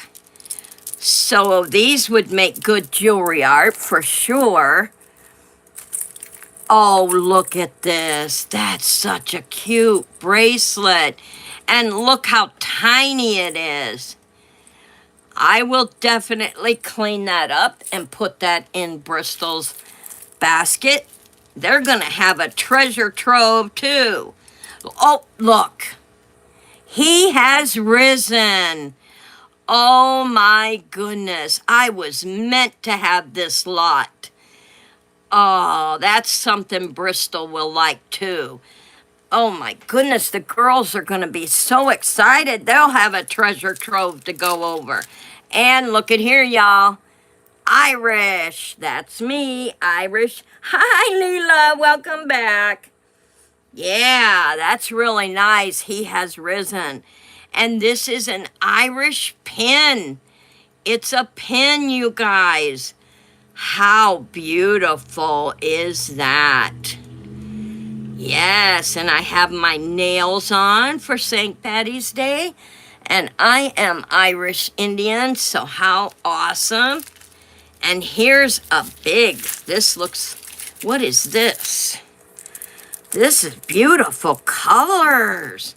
So these would make good jewelry art for sure. Oh, look at this. That's such a cute bracelet. And look how tiny it is. I will definitely clean that up and put that in Bristol's basket. They're going to have a treasure trove too. Oh, look. He has risen. Oh my goodness. I was meant to have this lot. Oh, that's something Bristol will like too. Oh my goodness, the girls are going to be so excited. They'll have a treasure trove to go over. And look at here, y'all. Irish. That's me, Irish. Hi, Leela. Welcome back. Yeah, that's really nice. He has risen. And this is an Irish pin. It's a pin, you guys. How beautiful is that? Yes, and I have my nails on for St. Patty's Day. And I am Irish Indian, so how awesome. And here's a big, this looks, what is this? This is beautiful colors.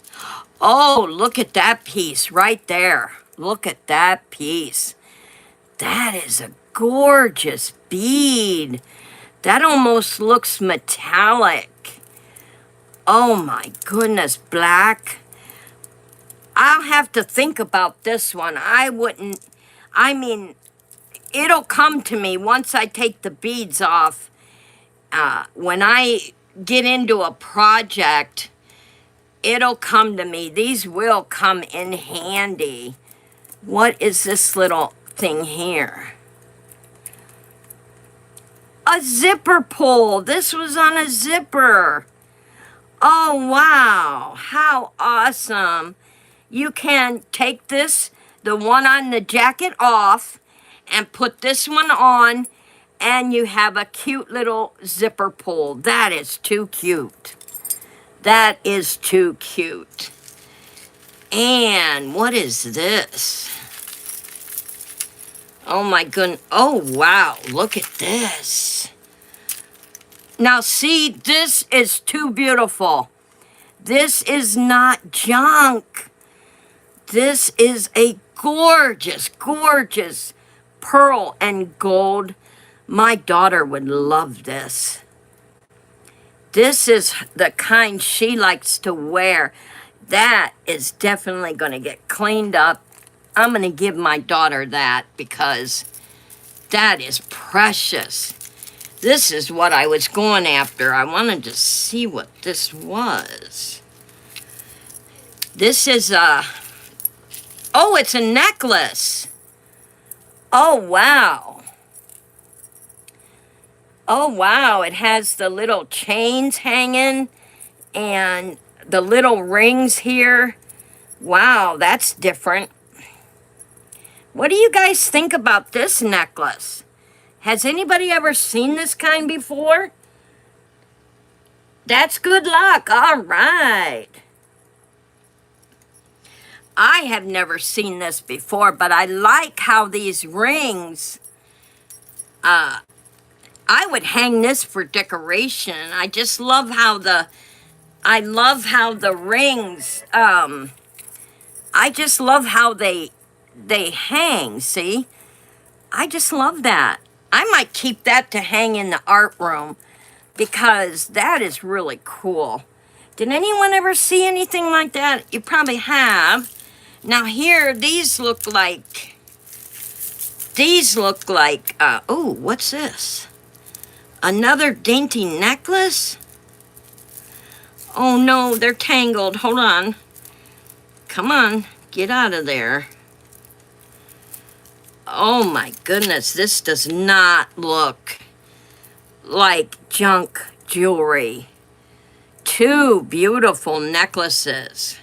Oh, look at that piece right there. Look at that piece. That is a gorgeous bead. That almost looks metallic. Oh my goodness, black. I'll have to think about this one. I mean, it'll come to me once I take the beads off. When I get into a project, it'll come to me. These will come in handy. What is this little thing here? A zipper pull. This was on a zipper. Oh, wow. How awesome. You can take this, the one on the jacket, off and put this one on, and you have a cute little zipper pull. That is too cute. That is too cute. And what is this? Oh my goodness. Oh wow, look at this. Now see, this is too beautiful. This is not junk. This is a gorgeous, gorgeous pearl and gold. My daughter would love this. This is the kind she likes to wear. That is definitely going to get cleaned up. I'm going to give my daughter that because that is precious. This is what I was going after. I wanted to see what this was. This is a, oh, it's a necklace. Oh, wow. Oh, wow. It has the little chains hanging and the little rings here. Wow, that's different. What do you guys think about this necklace? Has anybody ever seen this kind before? That's good luck. All right. I have never seen this before, but I like how these rings, I would hang this for decoration. I just love how the rings, I just love how they hang, see? I just love that. I might keep that to hang in the art room because that is really cool. Did anyone ever see anything like that? You probably have. Now here, these look like, oh, what's this? Another dainty necklace? Oh no, they're tangled. Hold on. Come on, get out of there. Oh my goodness, this does not look like junk jewelry. Two beautiful necklaces.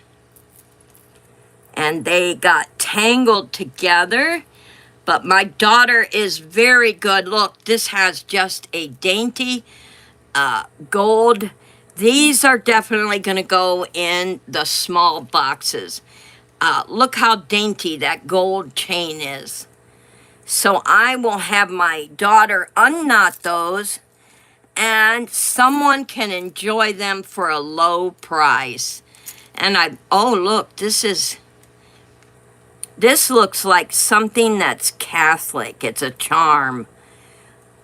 And they got tangled together. But my daughter is very good. Look, this has just a dainty gold. These are definitely going to go in the small boxes. Look how dainty that gold chain is. So I will have my daughter unknot those, and someone can enjoy them for a low price. And oh look, this looks like something that's Catholic. It's a charm.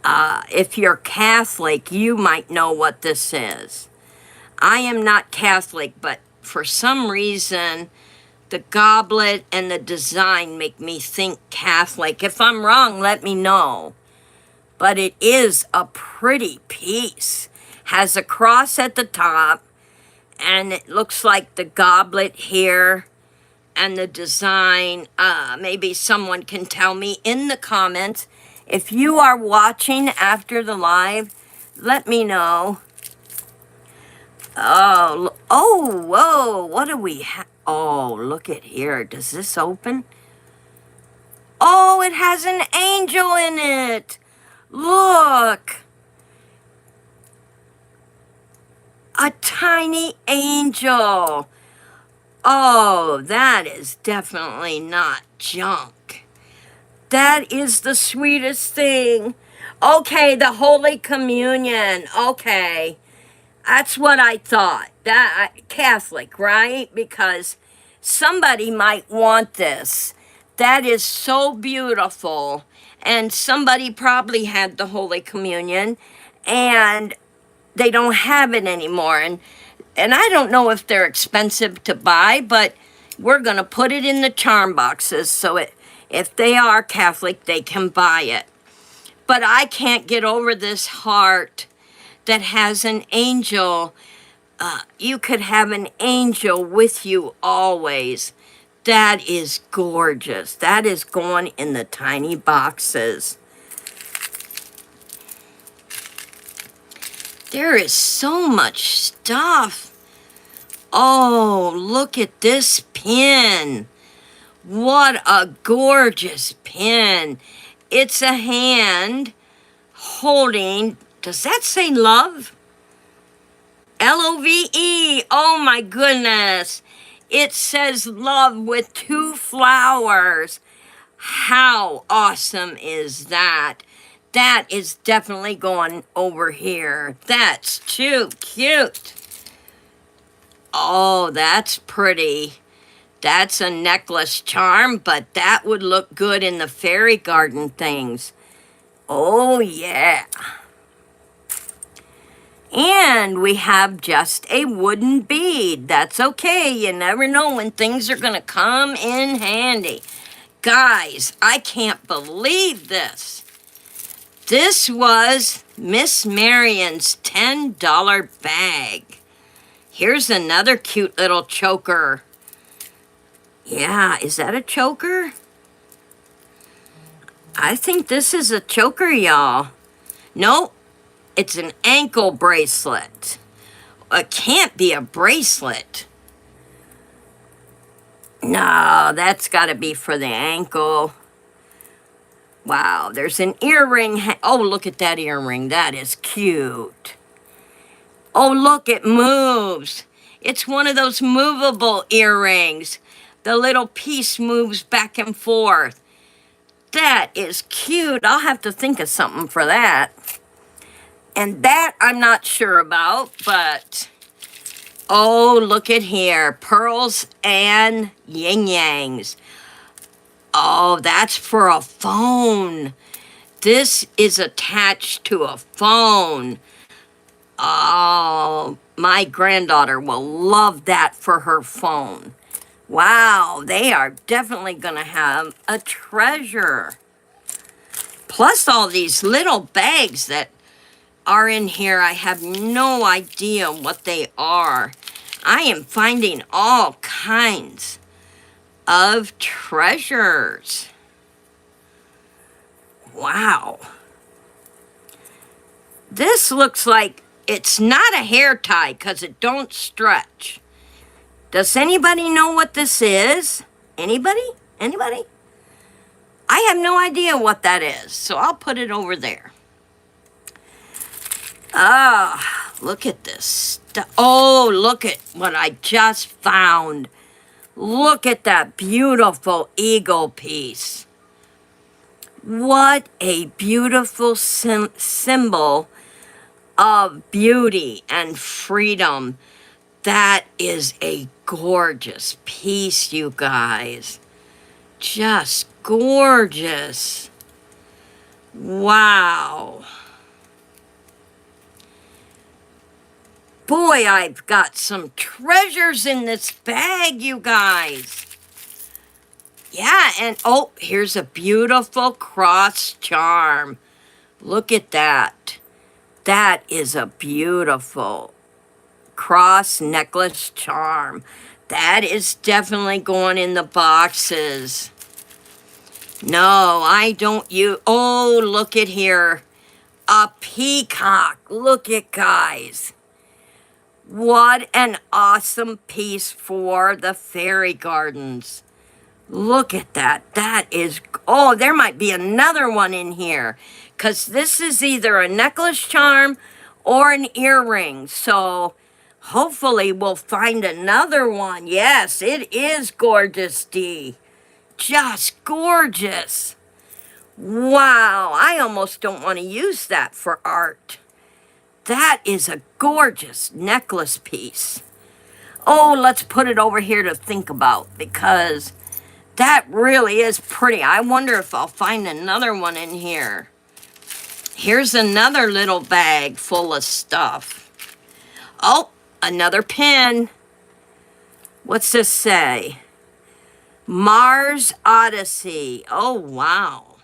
If you're Catholic, you might know what this is. I am not Catholic, but for some reason, the goblet and the design make me think Catholic. If I'm wrong, let me know. But it is a pretty piece. Has a cross at the top, and it looks like the goblet here and the design. Maybe someone can tell me in the comments. If you are watching after the live, let me know. Oh, whoa, what do we have? Oh, look at here. Does this open? Oh, it has an angel in it. Look. A tiny angel. Oh, that is definitely not junk. That is the sweetest thing. Okay, the Holy Communion. Okay. That's what I thought. Catholic, right? Because somebody might want this. That is so beautiful. And somebody probably had the Holy Communion and they don't have it anymore. And I don't know if they're expensive to buy, but we're going to put it in the charm boxes so if they are Catholic, they can buy it. But I can't get over this heart that has an angel. You could have an angel with you always. That is gorgeous. That is going in the tiny boxes. There is so much stuff. Oh, look at this pin. What a gorgeous pin. It's a hand holding, does that say love? Love. Oh my goodness. It says love with two flowers. How awesome is that? That is definitely going over here. That's too cute. Oh, that's pretty. That's a necklace charm, but that would look good in the fairy garden things. Oh, yeah. And we have just a wooden bead. That's okay. You never know when things are going to come in handy. Guys, I can't believe this. This was Miss Marion's $10 bag. Here's another cute little choker. Yeah, is that a choker? I think this is a choker, y'all. No, it's an ankle bracelet. It can't be a bracelet. No, that's got to be for the ankle. Wow, there's an earring. Oh, look at that earring. That is cute. Oh, look, it moves. It's one of those movable earrings. The little piece moves back and forth. That is cute. I'll have to think of something for that. And that I'm not sure about, but oh, look at here. Pearls and yin-yangs. Oh, that's for a phone. This is attached to a phone. Oh, my granddaughter will love that for her phone. Wow, they are definitely going to have a treasure. Plus all these little bags that are in here. I have no idea what they are. I am finding all kinds of treasures. Wow. This looks like it's not a hair tie because it don't stretch. Does anybody know what this is? Anybody? Anybody? I have no idea what that is, so I'll put it over there. Ah, look at this. Oh, look at what I just found. Look at that beautiful eagle piece. What a beautiful symbol of beauty and freedom. That is a gorgeous piece, you guys. Just gorgeous. Wow. Boy, I've got some treasures in this bag, you guys. Yeah, and oh, here's a beautiful cross charm. Look at that. That is a beautiful cross necklace charm. That is definitely going in the boxes. No, I don't use... Oh, look at here. A peacock. Look at, guys. What an awesome piece for the fairy gardens. Look at that. That is... Oh, there might be another one in here. Because this is either a necklace charm or an earring. So hopefully we'll find another one. Yes, it is gorgeous, Dee. Just gorgeous. Wow, I almost don't want to use that for art. That is a gorgeous necklace piece. Oh, let's put it over here to think about because that really is pretty. I wonder if I'll find another one in here. Here's another little bag full of stuff. Oh, another pin. What's this say? Mars Odyssey. Oh, wow.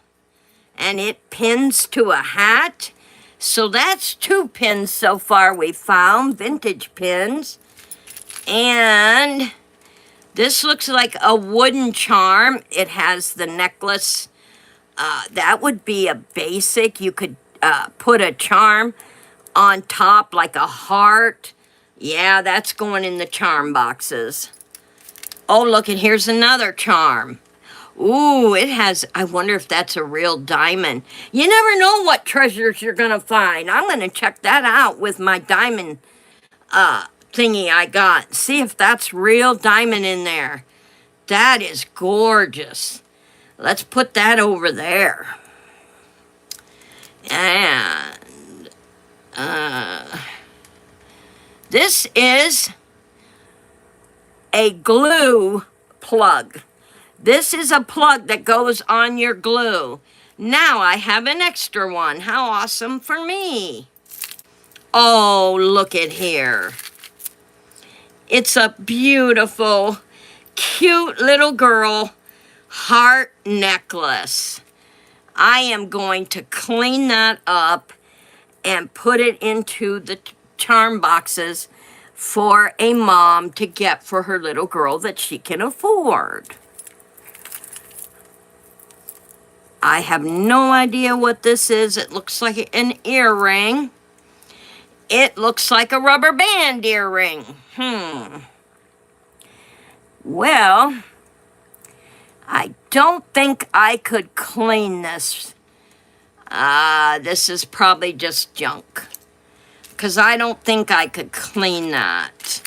And it pins to a hat. So that's 2 pins so far we found, vintage pins. And this looks like a wooden charm. It has the necklace. That would be a basic. You could put a charm on top like a heart. Yeah, that's going in the charm boxes. Oh, look, and here's another charm. Ooh, it has, I wonder if that's a real diamond. You never know what treasures you're going to find. I'm going to check that out with my diamond thingy I got. See if that's real diamond in there. That is gorgeous. Let's put that over there. And this is a glue plug. This is a plug that goes on your glue. Now I have an extra one. How awesome for me. Oh, look at here. It's a beautiful, cute little girl heart necklace. I am going to clean that up and put it into the charm boxes for a mom to get for her little girl that she can afford. I have no idea what this is. It looks like an earring. It looks like a rubber band earring. Well, I don't think I could clean this. This is probably just junk, because I don't think I could clean that.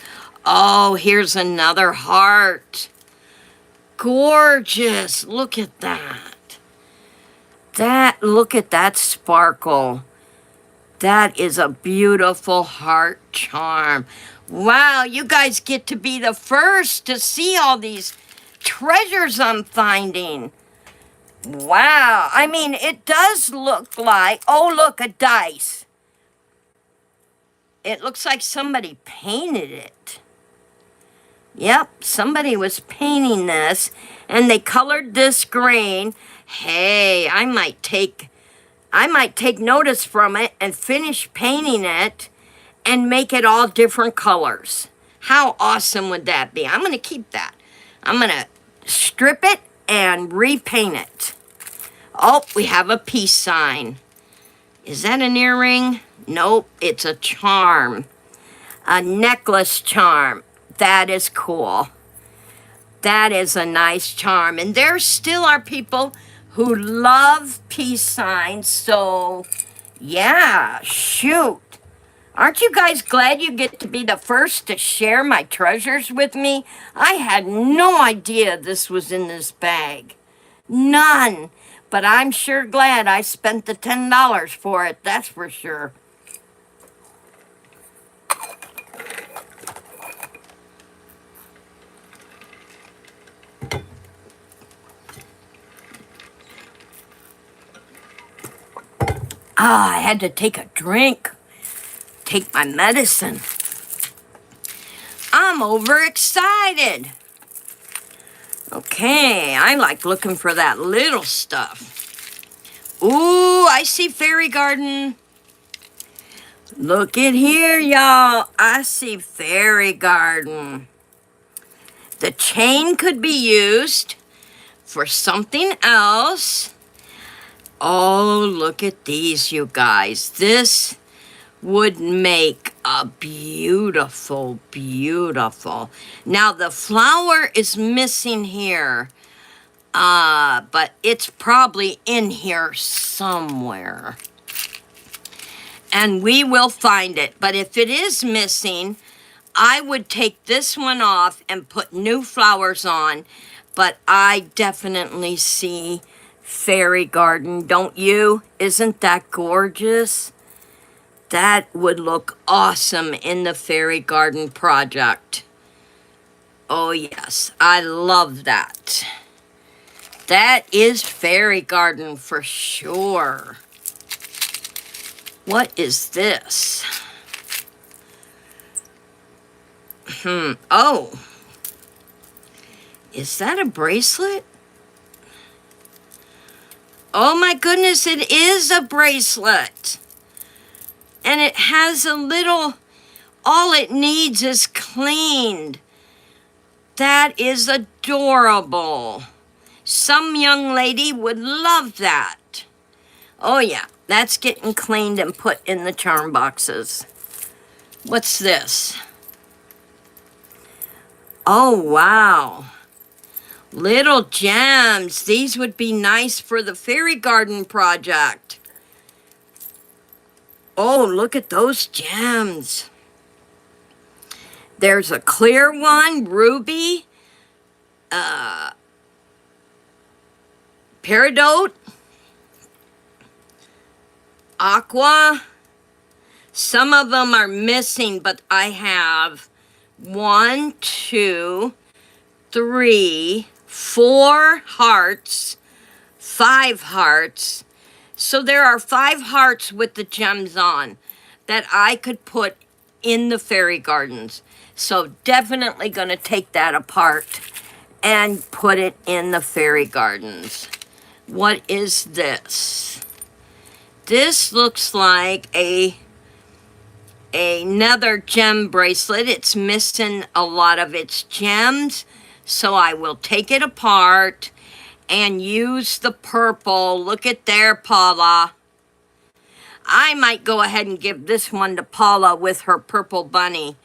Oh, here's another heart. Gorgeous. Look at that. Look at that sparkle. That is a beautiful heart charm. Wow, you guys get to be the first to see all these treasures I'm finding. Wow, I mean, it does look like, oh, look, a dice. It looks like somebody painted it. Yep, somebody was painting this, and they colored this green. Hey, I might take notice from it and finish painting it and make it all different colors. How awesome would that be? I'm going to keep that. I'm going to strip it and repaint it. Oh, we have a peace sign. Is that an earring? Nope, it's a charm. A necklace charm. That is cool. That is a nice charm. And there still are people who love peace signs. So, yeah, shoot. Aren't you guys glad you get to be the first to share my treasures with me? I had no idea this was in this bag. None. But I'm sure glad I spent the $10 for it, that's for sure. I had to take a drink. Take my medicine. I'm overexcited. Okay, I like looking for that little stuff. Ooh, I see fairy garden. Look at here, y'all. I see fairy garden. The chain could be used for something else. Oh, look at these, you guys. This would make a beautiful, beautiful. Now, the flower is missing here, but it's probably in here somewhere. And we will find it. But if it is missing, I would take this one off and put new flowers on. But I definitely see fairy garden, don't you? Isn't that gorgeous? That would look awesome in the fairy garden project. Oh yes, I love that. That is fairy garden for sure. What is this? Oh. Is that a bracelet? Oh my goodness, it is a bracelet. And it has a little, all it needs is cleaned. That is adorable. Some young lady would love that. Oh yeah, that's getting cleaned and put in the charm boxes. What's this? Oh wow. Little gems. These would be nice for the fairy garden project. Oh, look at those gems. There's a clear one, ruby, peridot, aqua. Some of them are missing, but I have 1, 2, 3, 4 hearts, 5 hearts. So there are 5 hearts with the gems on that I could put in the fairy gardens. So definitely going to take that apart and put it in the fairy gardens. What is this? This looks like a another gem bracelet. It's missing a lot of its gems, so I will take it apart and use the purple. Look at there, Paula. I might go ahead and give this one to Paula with her purple bunny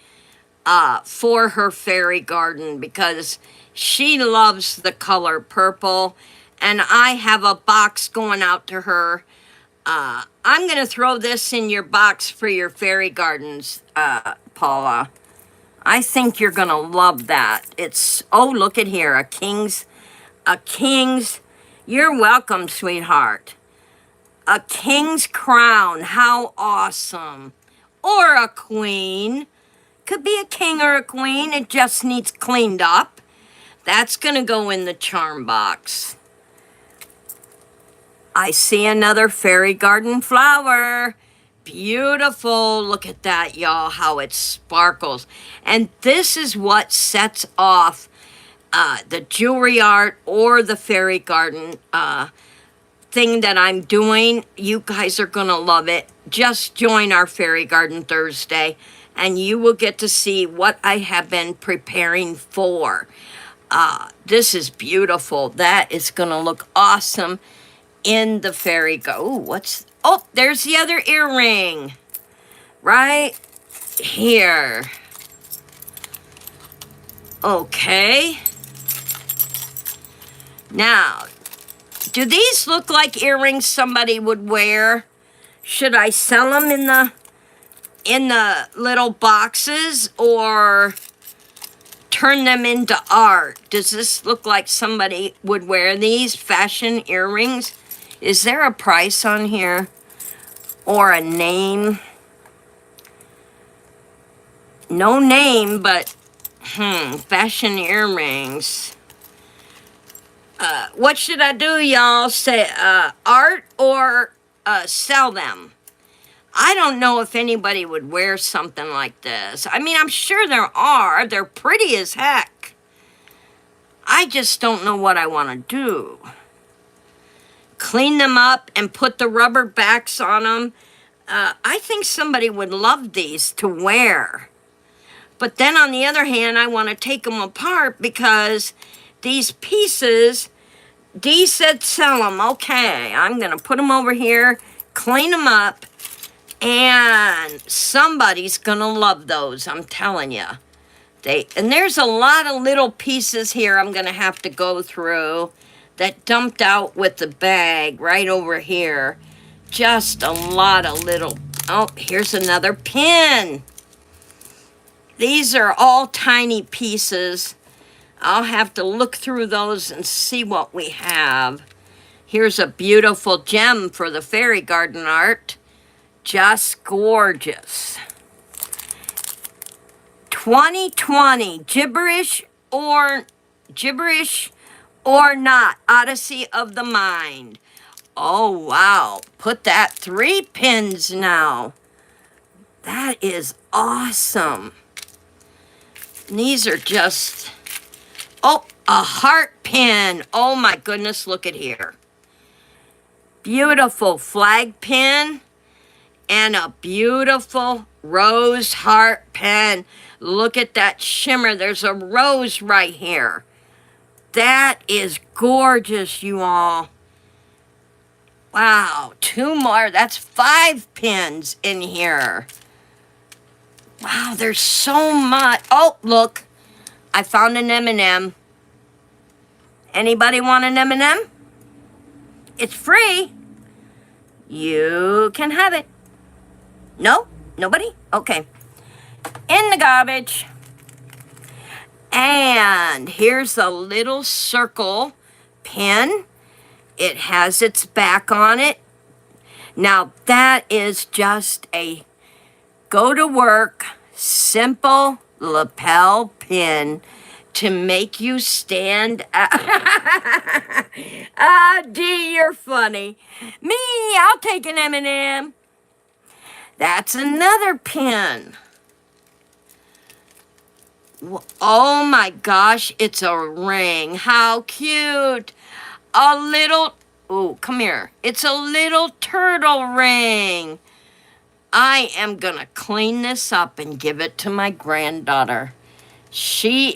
for her fairy garden because she loves the color purple, and I have a box going out to her. I'm going to throw this in your box for your fairy gardens, Paula. I think you're going to love that. It's, oh, look at here, a king's, you're welcome, sweetheart. A king's crown, how awesome. Or a queen. Could be a king or a queen, it just needs cleaned up. That's going to go in the charm box. I see another fairy garden flower. Beautiful. Look at that, y'all, how it sparkles. And this is what sets off the jewelry art or the fairy garden thing that I'm doing. You guys are going to love it. Just join our fairy garden Thursday, and you will get to see what I have been preparing for. This is beautiful. That is going to look awesome in the fairy oh, there's the other earring right here. Okay, now do these look like earrings somebody would wear? Should I sell them in the little boxes or turn them into art? Does this look like somebody would wear these fashion earrings? Is there a price on here or a name? No name, but fashion earrings. What should I do, y'all? Say art or sell them? I don't know if anybody would wear something like this. I mean, I'm sure there are. They're pretty as heck. I just don't know what I want to do. Clean them up and put the rubber backs on them. I think somebody would love these to wear. But then on the other hand, I want to take them apart because these pieces, Dee said sell them. Okay, I'm going to put them over here, clean them up, and somebody's going to love those, I'm telling you. And there's a lot of little pieces here I'm going to have to go through that dumped out with the bag right over here. Just a lot of little, oh, here's another pin. These are all tiny pieces. I'll have to look through those and see what we have. Here's a beautiful gem for the fairy garden art. Just gorgeous. 2020, gibberish or not, Odyssey of the Mind. Oh, wow. Put that 3 pins now. That is awesome. And these are just, oh, a heart pin. Oh, my goodness, look at here. Beautiful flag pin and a beautiful rose heart pin. Look at that shimmer. There's a rose right here. That is gorgeous, you all. Wow, 2 more. That's 5 pins in here. Wow, there's so much. Oh, look. I found an M&M. Anybody want an M&M? It's free. You can have it. No? Nobody? Okay. In the garbage. And here's a little circle pin. It has its back on it. Now that is just a go to work, simple lapel pin to make you stand. Dee, you're funny. Me, I'll take an M&M. That's another pin. Oh my gosh, it's a ring. How cute. A little, oh, come here. It's a little turtle ring. I am gonna clean this up and give it to my granddaughter. She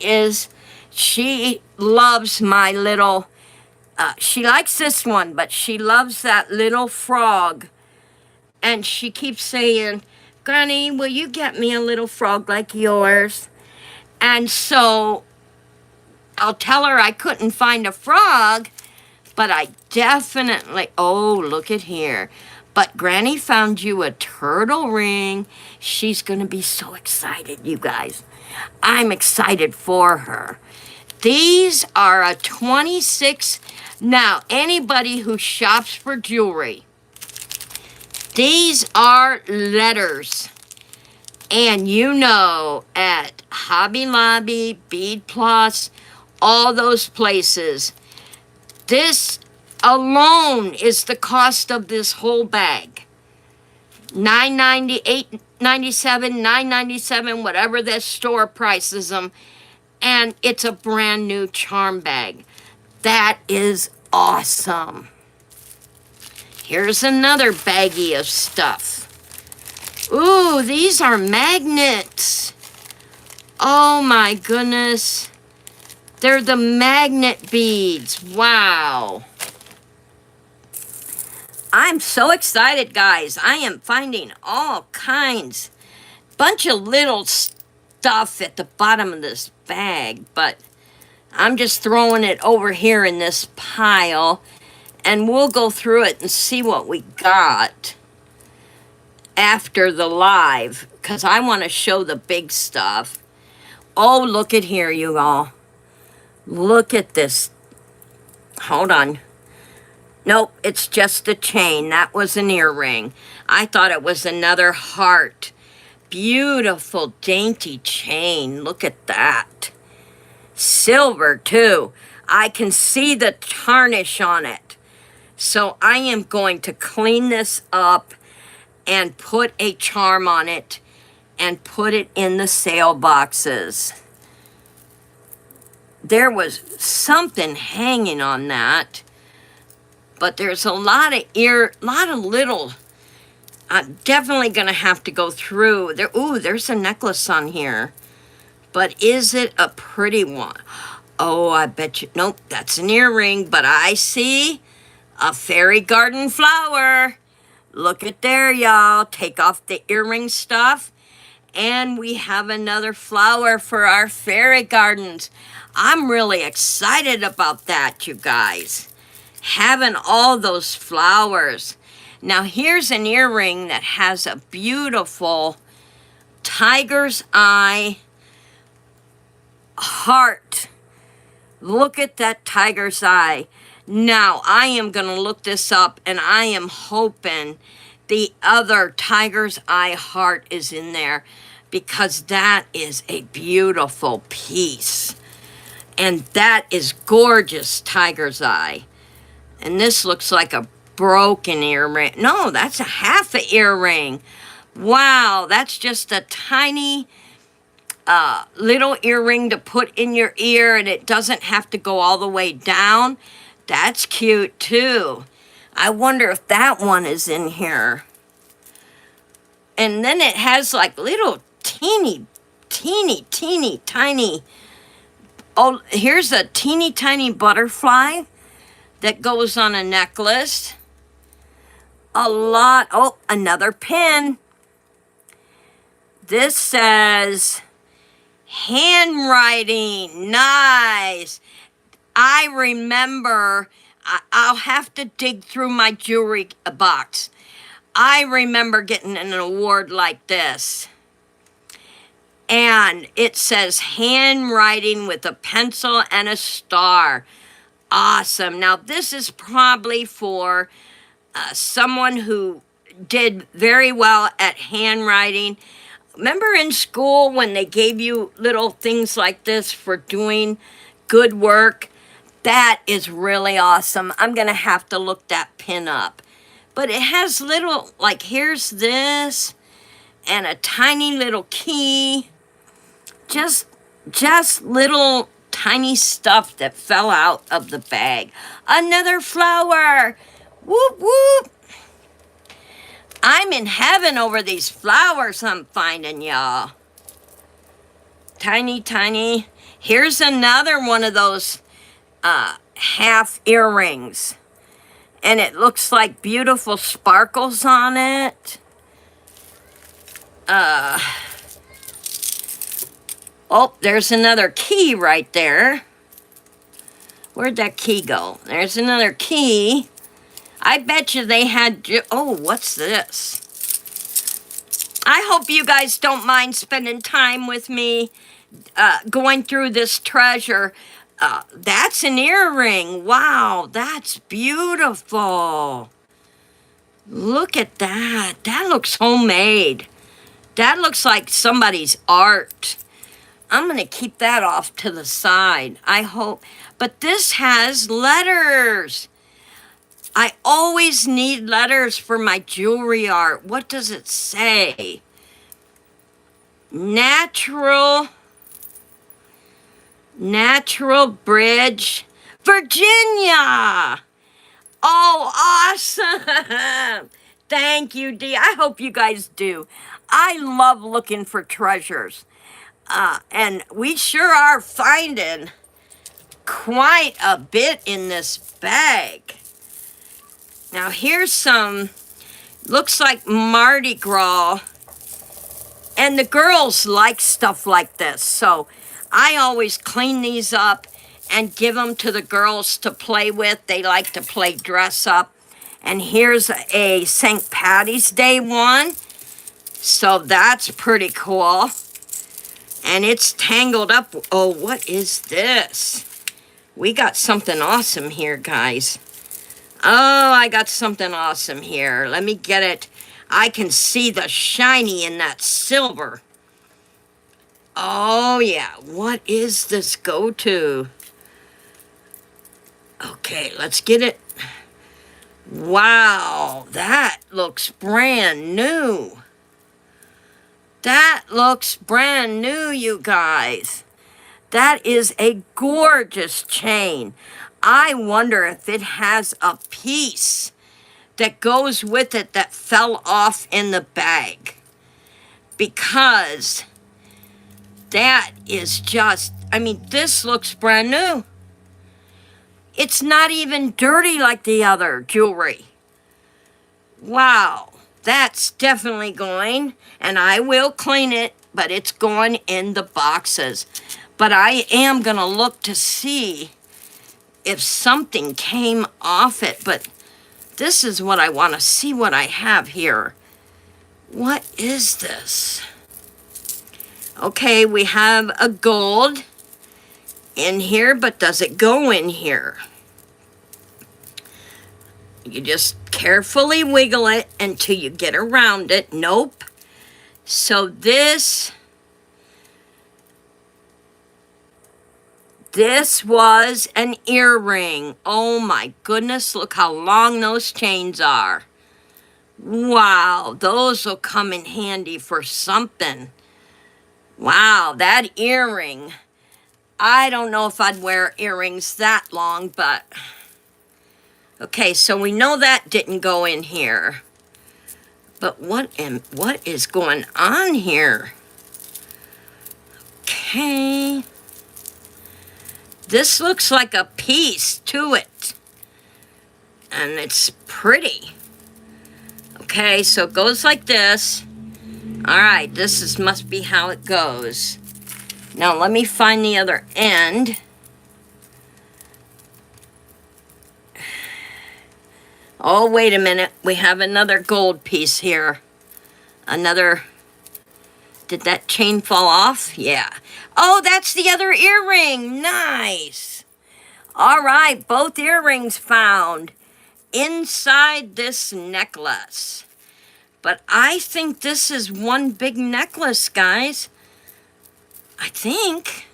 loves my little, she likes this one, but she loves that little frog. And she keeps saying, Granny, will you get me a little frog like yours? And so I'll tell her I couldn't find a frog, but I definitely, oh, look at here. But Granny found you a turtle ring. She's going to be so excited, you guys. I'm excited for her. These are a 26. Now, anybody who shops for jewelry, these are letters. And you know, at Hobby Lobby, Bead Plus, all those places, this alone is the cost of this whole bag. $9.98, $97, $9.97, whatever the store prices them. And it's a brand new charm bag. That is awesome. Here's another baggie of stuff. Ooh, these are magnets. Oh my goodness. They're the magnet beads. Wow. I'm so excited, guys. I am finding all kinds. Bunch of little stuff at the bottom of this bag, but I'm just throwing it over here in this pile, and we'll go through it and see what we got after the live, because I want to show the big stuff. Oh, look at here, you all. Look at this. Hold on. Nope, it's just a chain. That was an earring. I thought it was another heart. Beautiful, dainty chain. Look at that. Silver, too. I can see the tarnish on it. So I am going to clean this up and put a charm on it and put it in the sale boxes. There was something hanging on that, but there's a lot of little. I'm definitely gonna have to go through there. Ooh, there's a necklace on here, but is it a pretty one? Oh, I bet you. Nope, that's an earring, but I see a fairy garden flower. Look at there, y'all. Take off the earring stuff. And we have another flower for our fairy gardens. I'm really excited about that, you guys. Having all those flowers. Now, here's an earring that has a beautiful tiger's eye heart. Look at that tiger's eye. Now, I am going to look this up, and I am hoping the other tiger's eye heart is in there, because that is a beautiful piece. And that is gorgeous tiger's eye. And this looks like a broken earring. No, that's a half a earring. Wow, that's just a tiny little earring to put in your ear, and it doesn't have to go all the way down. That's cute too. I wonder if that one is in here. And then it has like little teeny, tiny. Oh, here's a teeny tiny butterfly that goes on a necklace. A lot. Oh, another pin. This says handwriting. Nice. I remember, I'll have to dig through my jewelry box. I remember getting an award like this. And it says handwriting with a pencil and a star. Awesome. Now, this is probably for someone who did very well at handwriting. Remember in school when they gave you little things like this for doing good work? That is really awesome. I'm going to have to look that pin up. But it has little, like here's this, and a tiny little key. Just little tiny stuff that fell out of the bag. Another flower. Whoop, whoop. I'm in heaven over these flowers I'm finding, y'all. Tiny, tiny. Here's another one of those half earrings. And it looks like beautiful sparkles on it. Oh, there's another key right there. Where'd that key go? There's another key. I bet you they had... Oh, what's this? I hope you guys don't mind spending time with me going through this treasure. That's an earring. Wow, that's beautiful. Look at that. That looks homemade. That looks like somebody's art. I'm going to keep that off to the side. I hope. But this has letters. I always need letters for my jewelry art. What does it say? Natural Bridge, Virginia. Oh, awesome. Thank you, Dee. I hope you guys do. I love looking for treasures. And we sure are finding quite a bit in this bag. Now here's some, looks like Mardi Gras. And the girls like stuff like this. So I always clean these up and give them to the girls to play with. They like to play dress up. And here's a St. Patty's Day one. So that's pretty cool. And it's tangled up. Oh, what is this? We got something awesome here, guys. Oh, I got something awesome here. Let me get it. I can see the shiny in that silver. Oh, yeah. What is this go-to? Okay, let's get it. Wow, that looks brand new. That looks brand new, you guys. That is a gorgeous chain. I wonder if it has a piece that goes with it that fell off in the bag. Because that is just, I mean, this looks brand new. It's not even dirty like the other jewelry. Wow, that's definitely going, and I will clean it, but it's going in the boxes. But I am gonna look to see if something came off it, but this is what I want to see what I have here. What is this? Okay, we have a gold in here, but does it go in here? You just carefully wiggle it until you get around it. Nope. So this was an earring. Oh my goodness, look how long those chains are. Wow, those will come in handy for something. Wow, that earring. I don't know if I'd wear earrings that long, but... Okay, so we know that didn't go in here. But what is going on here? Okay. This looks like a piece to it. And it's pretty. Okay, so it goes like this. All right, this must be how it goes. Now let me find the other end. Oh, wait a minute. We have another gold piece here. Another... Did that chain fall off? Yeah. Oh, that's the other earring. Nice. All right, both earrings found inside this necklace. But I think this is one big necklace, guys. I think.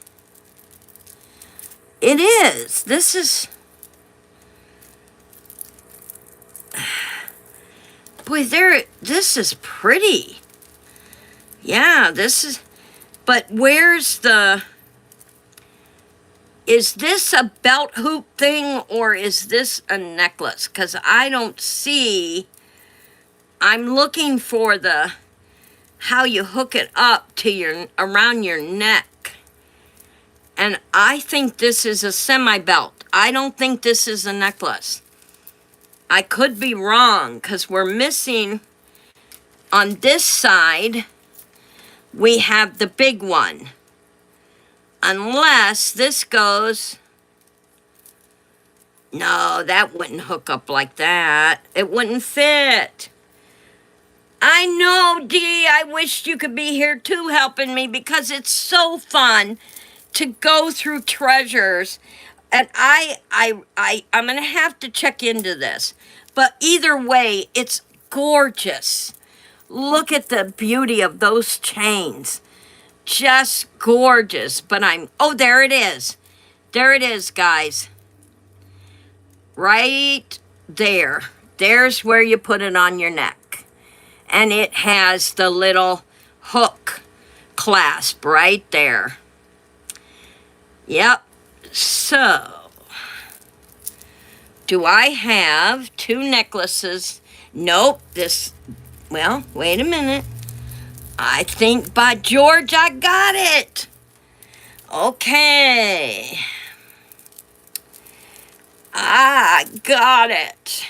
It is. This is... Boy, this is pretty. Yeah, this is... But where's the... Is this a belt hoop thing or is this a necklace? Because I don't see I'm looking for the how you hook it up to your around your neck. And I think this is a semi-belt. I don't think this is a necklace. I could be wrong because we're missing on this side, we have the big one. Unless this goes, no, that wouldn't hook up like that. It wouldn't fit. I know, Dee, I wish you could be here too helping me because it's so fun to go through treasures. And I'm going to have to check into this. But either way, it's gorgeous. Look at the beauty of those chains. Just gorgeous. But oh, there it is. There it is, guys. Right there. There's where you put it on your neck. And it has the little hook clasp right there. Yep. So, do I have two necklaces? Nope. Well, wait a minute. I think, by George, I got it. Okay. I got it.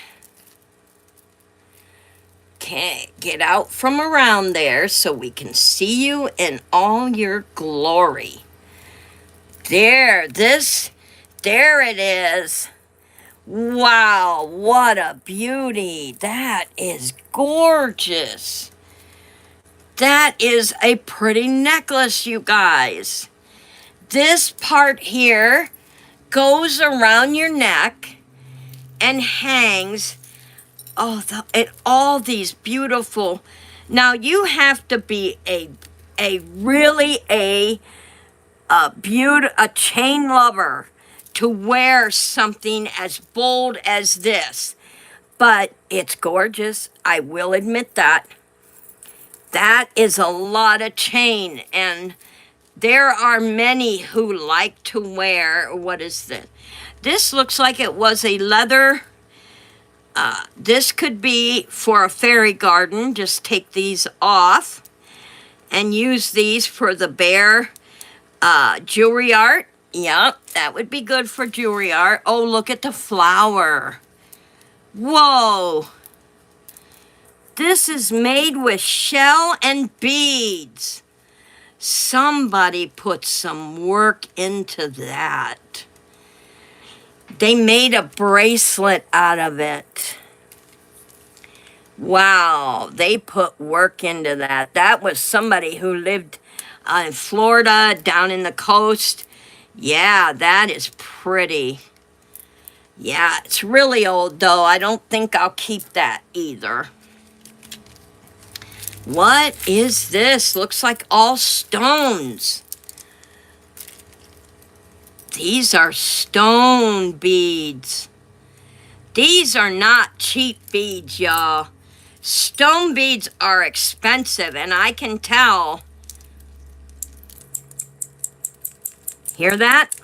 Okay, get out from around there so we can see you in all your glory. There it is. Wow, what a beauty. That is gorgeous. That is a pretty necklace, you guys. This part here goes around your neck and hangs. Oh, all these beautiful. Now you have to be a chain lover to wear something as bold as this. But it's gorgeous. I will admit that. That is a lot of chain, and there are many who like to wear, what is this? This looks like it was a leather. This could be for a fairy garden. Just take these off and use these for the bear jewelry art. Yep, that would be good for jewelry art. Oh, look at the flower. Whoa. This is made with shell and beads. Somebody put some work into that. They made a bracelet out of it. Wow, they put work into that. That was somebody who lived in Florida, down in the coast. Yeah, that is pretty. Yeah, it's really old though. I don't think I'll keep that either. What is this? Looks like all stones. These are stone beads. These are not cheap beads, y'all. Stone beads are expensive, and I can tell. Hear that?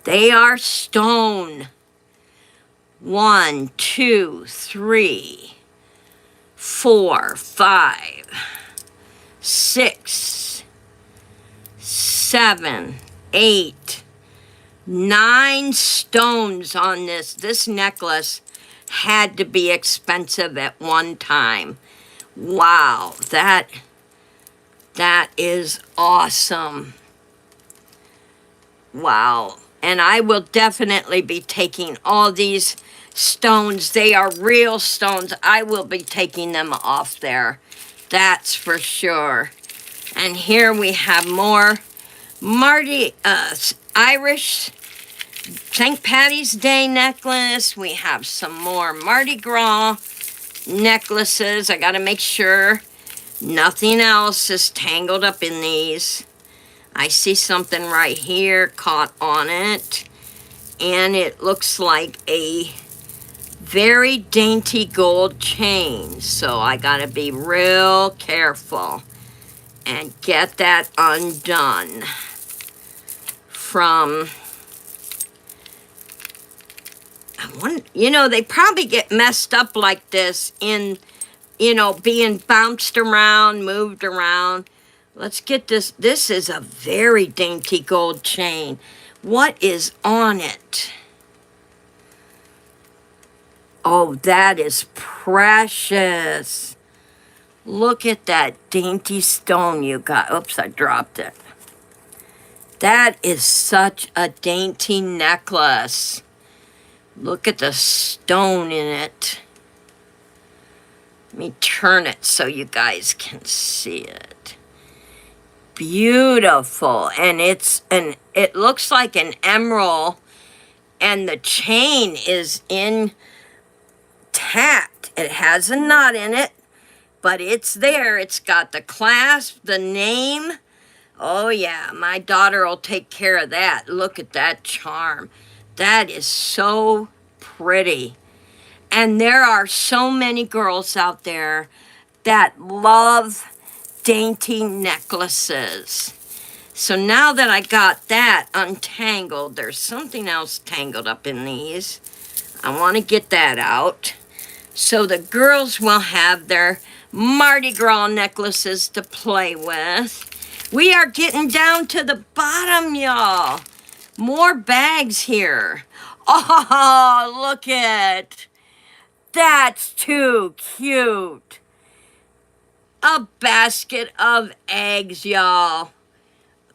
They are stone. 1, 2, 3, 4, 5, 6, 7, 8, 9 stones on this. This necklace had to be expensive at one time. Wow, that is awesome. Wow. And I will definitely be taking all these stones. They are real stones. I will be taking them off there. That's for sure. And here we have more Irish St. Patty's Day necklace. We have some more Mardi Gras necklaces. I got to make sure nothing else is tangled up in these. I see something right here caught on it, and it looks like a very dainty gold chain. So I gotta be real careful and get that undone from, You know, they probably get messed up like this in, you know, being bounced around, moved around. Let's get this. This is a very dainty gold chain. What is on it? Oh, that is precious. Look at that dainty stone you got. Oops, I dropped it. That is such a dainty necklace. Look at the stone in it. Let me turn it so you guys can see it. Beautiful. And it looks like an emerald, and the chain is intact. It has a knot in it, but it's there. It's got the clasp, the name. Oh yeah, my daughter will take care of that. Look at that charm. That is so pretty. And there are so many girls out there that love dainty necklaces. So now that I got that untangled, there's something else tangled up in these. I want to get that out. So the girls will have their Mardi Gras necklaces to play with. We are getting down to the bottom, y'all. More bags here. Oh, look at. That's too cute. A basket of eggs, y'all.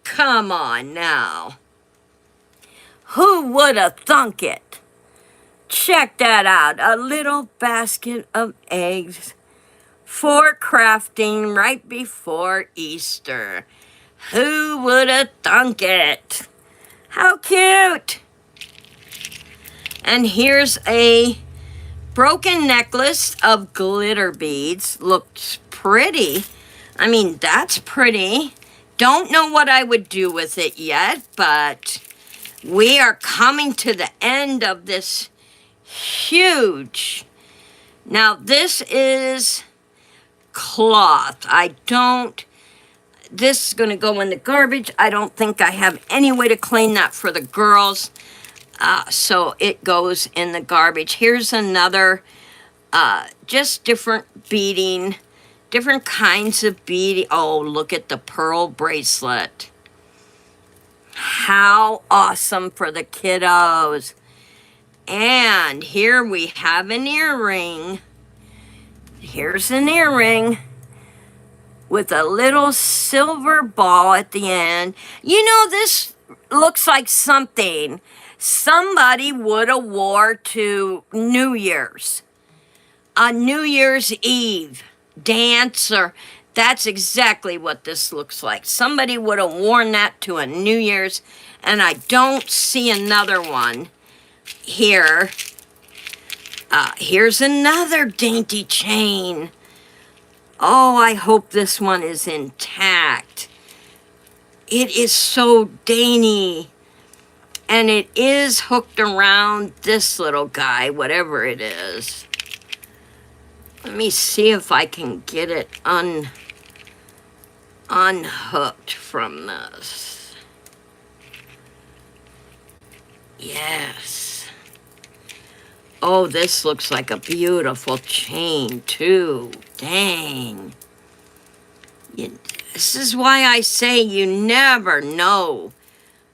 Come on now. Who would have thunk it? Check that out. A little basket of eggs for crafting right before Easter. Who would have thunk it? How cute. And here's a broken necklace of glitter beads. Looks pretty. I mean, that's pretty. Don't know what I would do with it yet, but we are coming to the end of this huge. Now, this is cloth. This is going to go in the garbage. I don't think I have any way to clean that for the girls. So it goes in the garbage. Here's another, just different beading, different kinds of beading. Oh, look at the pearl bracelet. How awesome for the kiddos. And here we have an earring. Here's an earring with a little silver ball at the end. You know, this looks like something somebody would have wore to New Year's. A New Year's Eve dance, or that's exactly what this looks like. Somebody would have worn that to a New Year's, and I don't see another one here. Here's another dainty chain. Oh, I hope this one is intact. It is so dainty. And it is hooked around this little guy, whatever it is. Let me see if I can get it unhooked from this. Yes. Oh, this looks like a beautiful chain, too. Dang. This is why I say you never know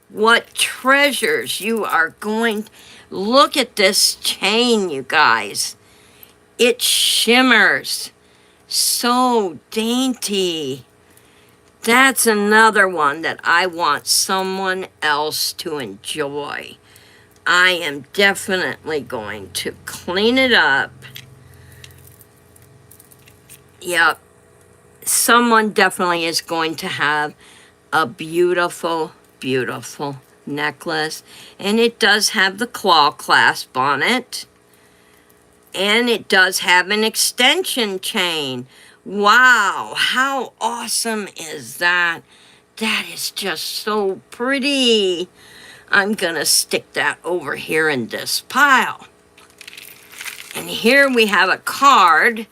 what treasures you are going. Look at this chain, you guys. It shimmers. So dainty. That's another one that I want someone else to enjoy. I am definitely going to clean it up. Yep. Someone definitely is going to have a beautiful, beautiful necklace. And it does have the claw clasp on it. And it does have an extension chain. Wow, how awesome is that? That is just so pretty. I'm gonna stick that over here in this pile. And here we have a card.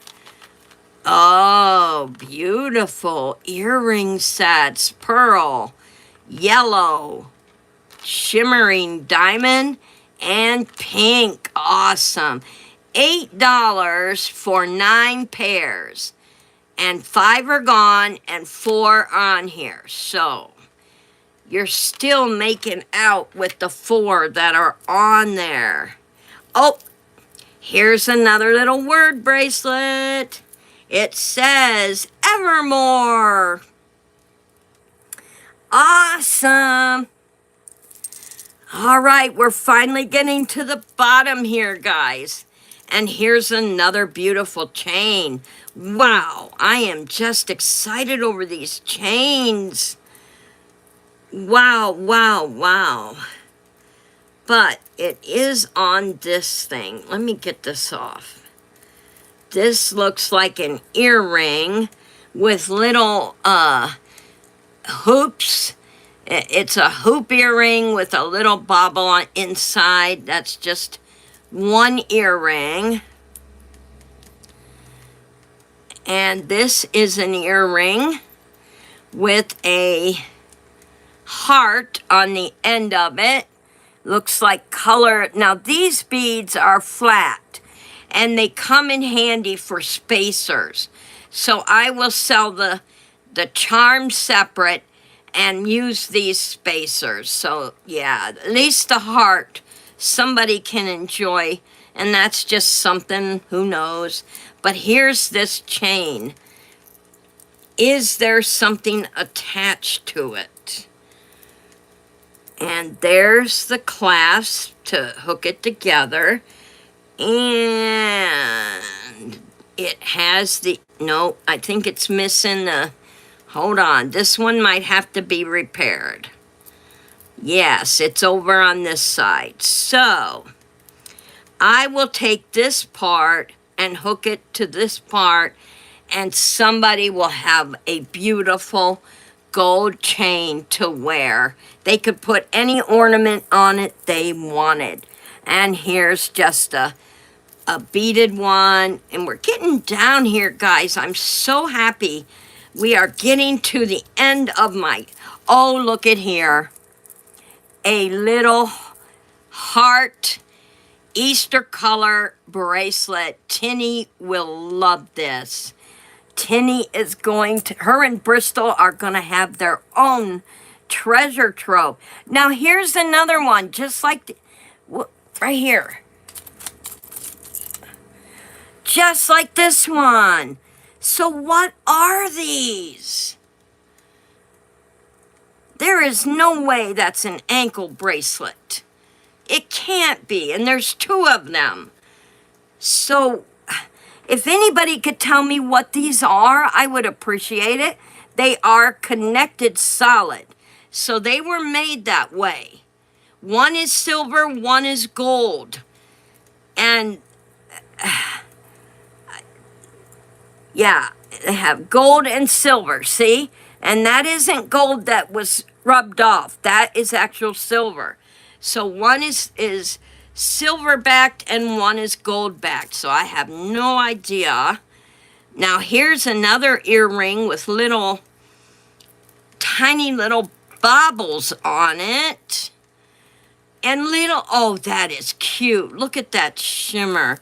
Oh, beautiful earring sets, pearl, yellow, shimmering diamond, and pink. Awesome. $8 for 9 pairs. And 5 are gone and 4 on here. So you're still making out with the 4 that are on there. Oh, here's another little word bracelet. It says Evermore. Awesome. All right, we're finally getting to the bottom here, guys. And here's another beautiful chain. Wow, I am just excited over these chains. Wow, wow, wow. But it is on this thing. Let me get this off. This looks like an earring with little hoops. It's a hoop earring with a little bauble on inside. That's just one earring. And this is an earring with a heart on the end of it. Looks like color. Now these beads are flat and they come in handy for spacers. So I will sell the charm separate and use these spacers. So yeah, at least the heart somebody can enjoy, and that's just something, who knows. But here's this chain. Is there something attached to it? And there's the clasp to hook it together. And it has the, no, I think it's missing the, hold on, this one might have to be repaired. Yes, it's over on this side. So I will take this part and hook it to this part, and somebody will have a beautiful gold chain to wear. They could put any ornament on it they wanted. And here's just a beaded one. And we're getting down here, guys. I'm so happy. We are getting to the end of my, oh, look at here. A little heart Easter color bracelet. Tinny will love this. Tinny is going to, her and Bristol are going to have their own treasure trove. Now here's another one, just like, right here. Just like this one. So what are these? There is no way that's an ankle bracelet. It can't be, and there's 2 of them. So if anybody could tell me what these are, I would appreciate it. They are connected solid. So they were made that way. One is silver, one is gold. And yeah, they have gold and silver, see? And that isn't gold that was rubbed off. That is actual silver. So one is silver backed and one is gold backed. So I have no idea. Now here's another earring with little, tiny little baubles on it. And little, oh, that is cute. Look at that shimmer.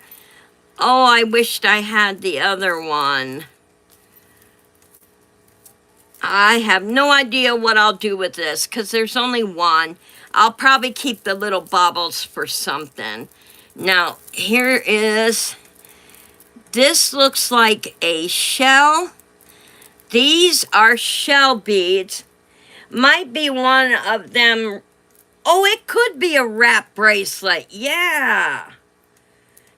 Oh, I wished I had the other one. I have no idea what I'll do with this because there's only one. I'll probably keep the little baubles for something. Now, here is, this looks like a shell. These are shell beads. Might be one of them. Oh, it could be a wrap bracelet. Yeah.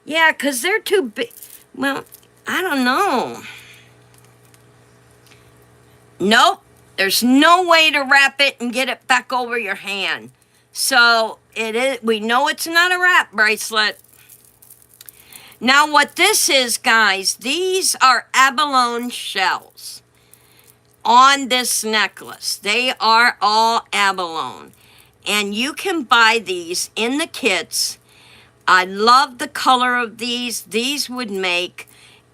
Yeah, because they're too big. Well, I don't know. Nope. There's no way to wrap it and get it back over your hand. So it is. We know it's not a wrap bracelet. Now what this is, guys, these are abalone shells on this necklace. They are all abalone. And you can buy these in the kits. I love the color of these. These would make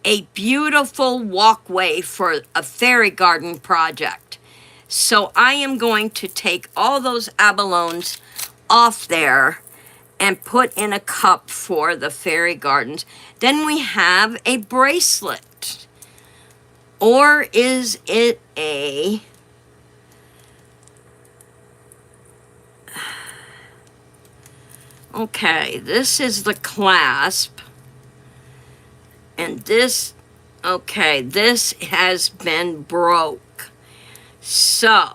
a beautiful walkway for a fairy garden project. So I am going to take all those abalones off there and put in a cup for the fairy gardens. Then we have a bracelet. Or is it a... Okay, this is the clasp. And this, okay, this has been broke. So,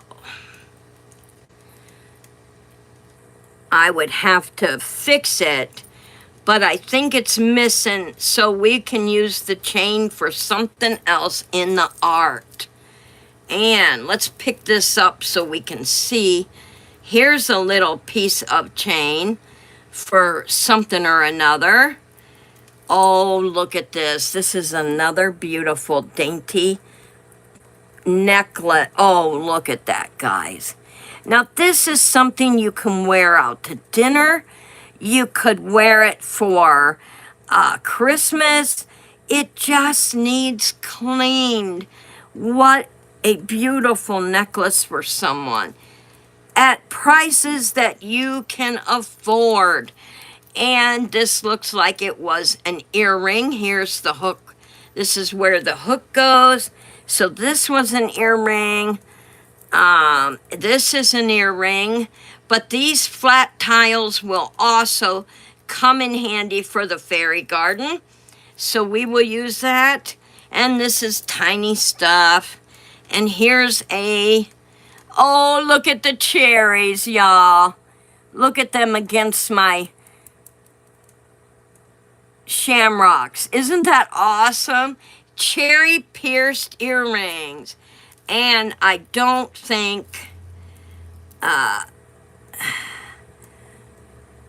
I would have to fix it, but I think it's missing, so we can use the chain for something else in the art. And let's pick this up so we can see. Here's a little piece of chain for something or another. Oh, look at this. This is another beautiful, dainty necklace. Oh, look at that, guys. Now, this is something you can wear out to dinner. You could wear it for Christmas. It just needs cleaned. What a beautiful necklace for someone at prices that you can afford. And this looks like it was an earring. Here's the hook. This is where the hook goes. So this was an earring. This is an earring. But these flat tiles will also come in handy for the fairy garden. So we will use that. And this is tiny stuff. And here's a... Oh, look at the cherries, y'all. Look at them against my shamrocks. Isn't that awesome? Cherry pierced earrings. And I don't think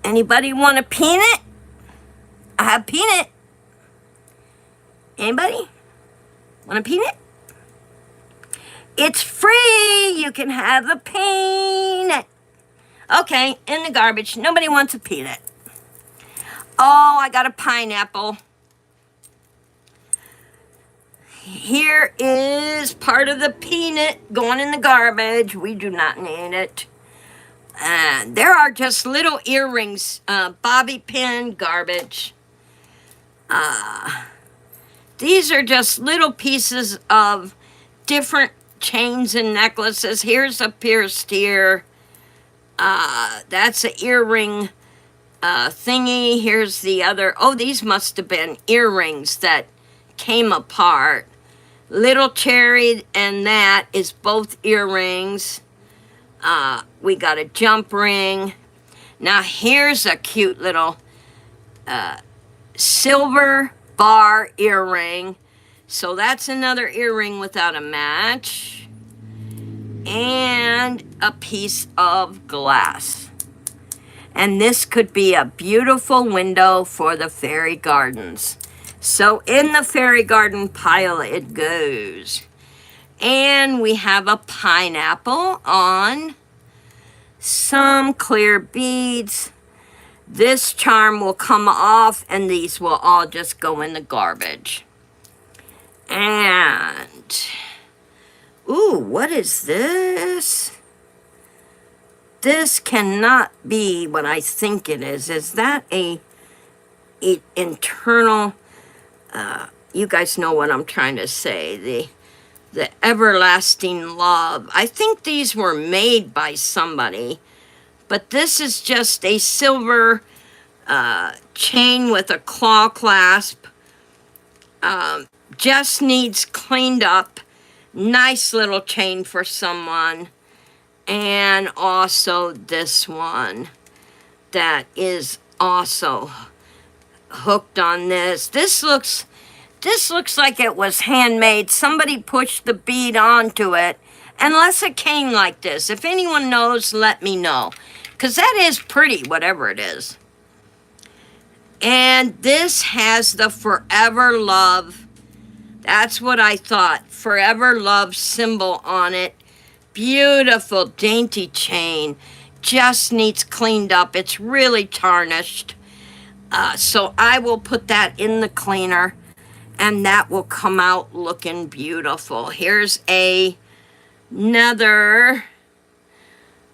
anybody want a peanut? I have peanut. Anybody want a peanut? It's free. You can have a peanut. Okay, in the garbage. Nobody wants a peanut. Oh, I got a pineapple. Here is part of the peanut going in the garbage. We do not need it. There are just little earrings, bobby pin, garbage. These are just little pieces of different chains and necklaces. Here's a pierced ear. That's an earring thingy. Here's the other. Oh, these must have been earrings that came apart. Little cherry and that is both earrings. We got a jump ring. Now here's a cute little silver bar earring. So that's another earring without a match. And a piece of glass. And this could be a beautiful window for the fairy gardens. So in the fairy garden pile it goes. And we have a pineapple on some clear beads. This charm will come off and these will all just go in the garbage. And, ooh, what is this? This cannot be what I think it is. Is that a internal, you guys know what I'm trying to say, the everlasting love. I think these were made by somebody, but this is just a silver chain with a claw clasp. Just needs cleaned up. Nice little chain for someone. And also this one that is also hooked on this. This looks like it was handmade. Somebody pushed the bead onto it. Unless it came like this. If anyone knows, let me know. Because that is pretty, whatever it is. And this has the Forever Love. That's what I thought. Forever Love symbol on it. Beautiful, dainty chain. Just needs cleaned up. It's really tarnished. So I will put that in the cleaner. And that will come out looking beautiful. Here's another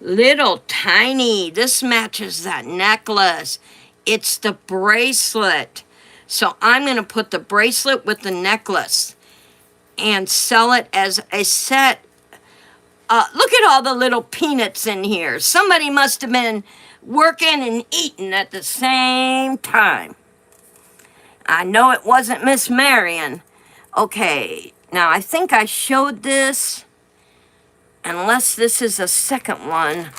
Little tiny. This matches that necklace. It's the bracelet. So I'm going to put the bracelet with the necklace and sell it as a set. Look at all the little peanuts in here. Somebody must have been working and eating at the same time. I know it wasn't Miss Marion. Okay, now I think I showed this, unless this is a second one.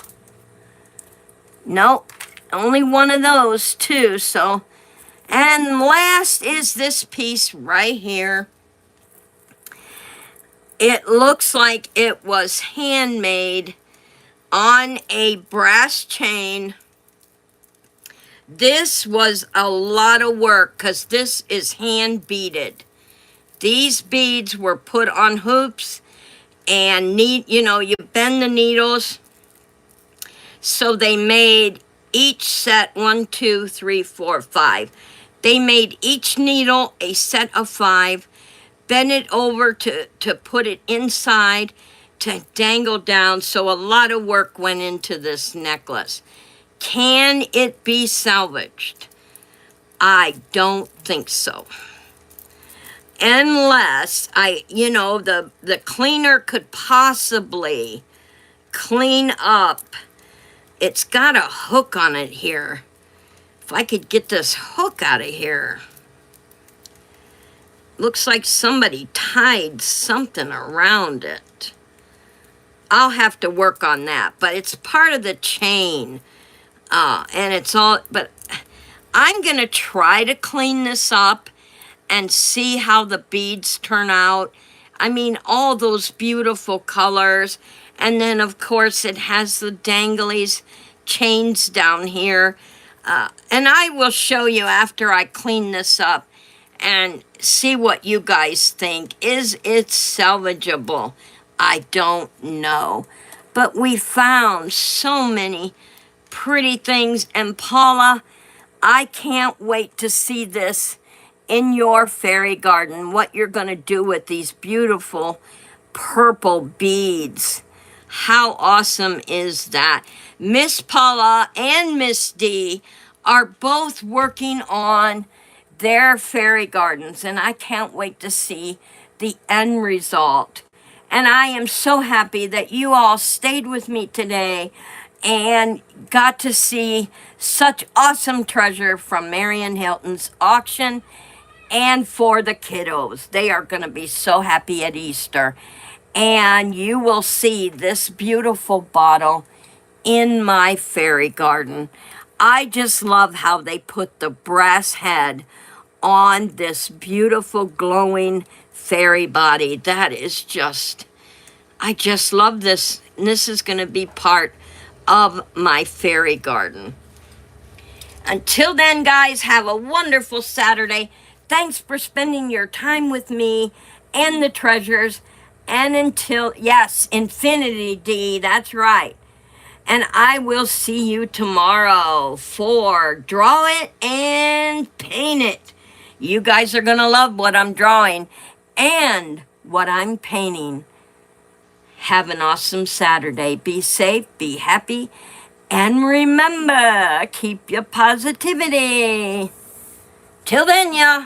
Nope, only one of those too, so. And last is this piece right here. It looks like it was handmade on a brass chain. This was a lot of work because this is hand beaded. These beads were put on hoops and you bend the needles. So they made each set 1, 2, 3, 4, 5. They made each needle a set of 5, bend it over to put it inside to dangle down. So a lot of work went into this necklace. Can it be salvaged? I don't think so. Unless the cleaner could possibly clean up. It's got a hook on it here. If I could get this hook out of here. Looks like somebody tied something around it. I'll have to work on that, but it's part of the chain. And it's all, but I'm going to try to clean this up and see how the beads turn out. I mean, all those beautiful colors. And then, of course, it has the danglies chains down here. And I will show you after I clean this up and see what you guys think. Is it salvageable? I don't know. But we found so many pretty things. And Paula, I can't wait to see this in your fairy garden, what you're going to do with these beautiful purple beads. How awesome is that? Miss Paula and Miss D are both working on their fairy gardens, and I can't wait to see the end result. And I am so happy that you all stayed with me today and got to see such awesome treasure from Marion Hilton's auction. And for the kiddos, they are going to be so happy at Easter. And you will see this beautiful bottle in my fairy garden. I just love how they put the brass head on this beautiful glowing fairy body. That is just, I just love this. And this is going to be part of my fairy garden. Until then, guys, have a wonderful Saturday. Thanks for spending your time with me and the treasures. And until, yes, Infinity D, that's right. And I will see you tomorrow for Draw It and Paint It. You guys are going to love what I'm drawing and what I'm painting. Have an awesome Saturday. Be safe, be happy, and remember, keep your positivity. Till then, ya.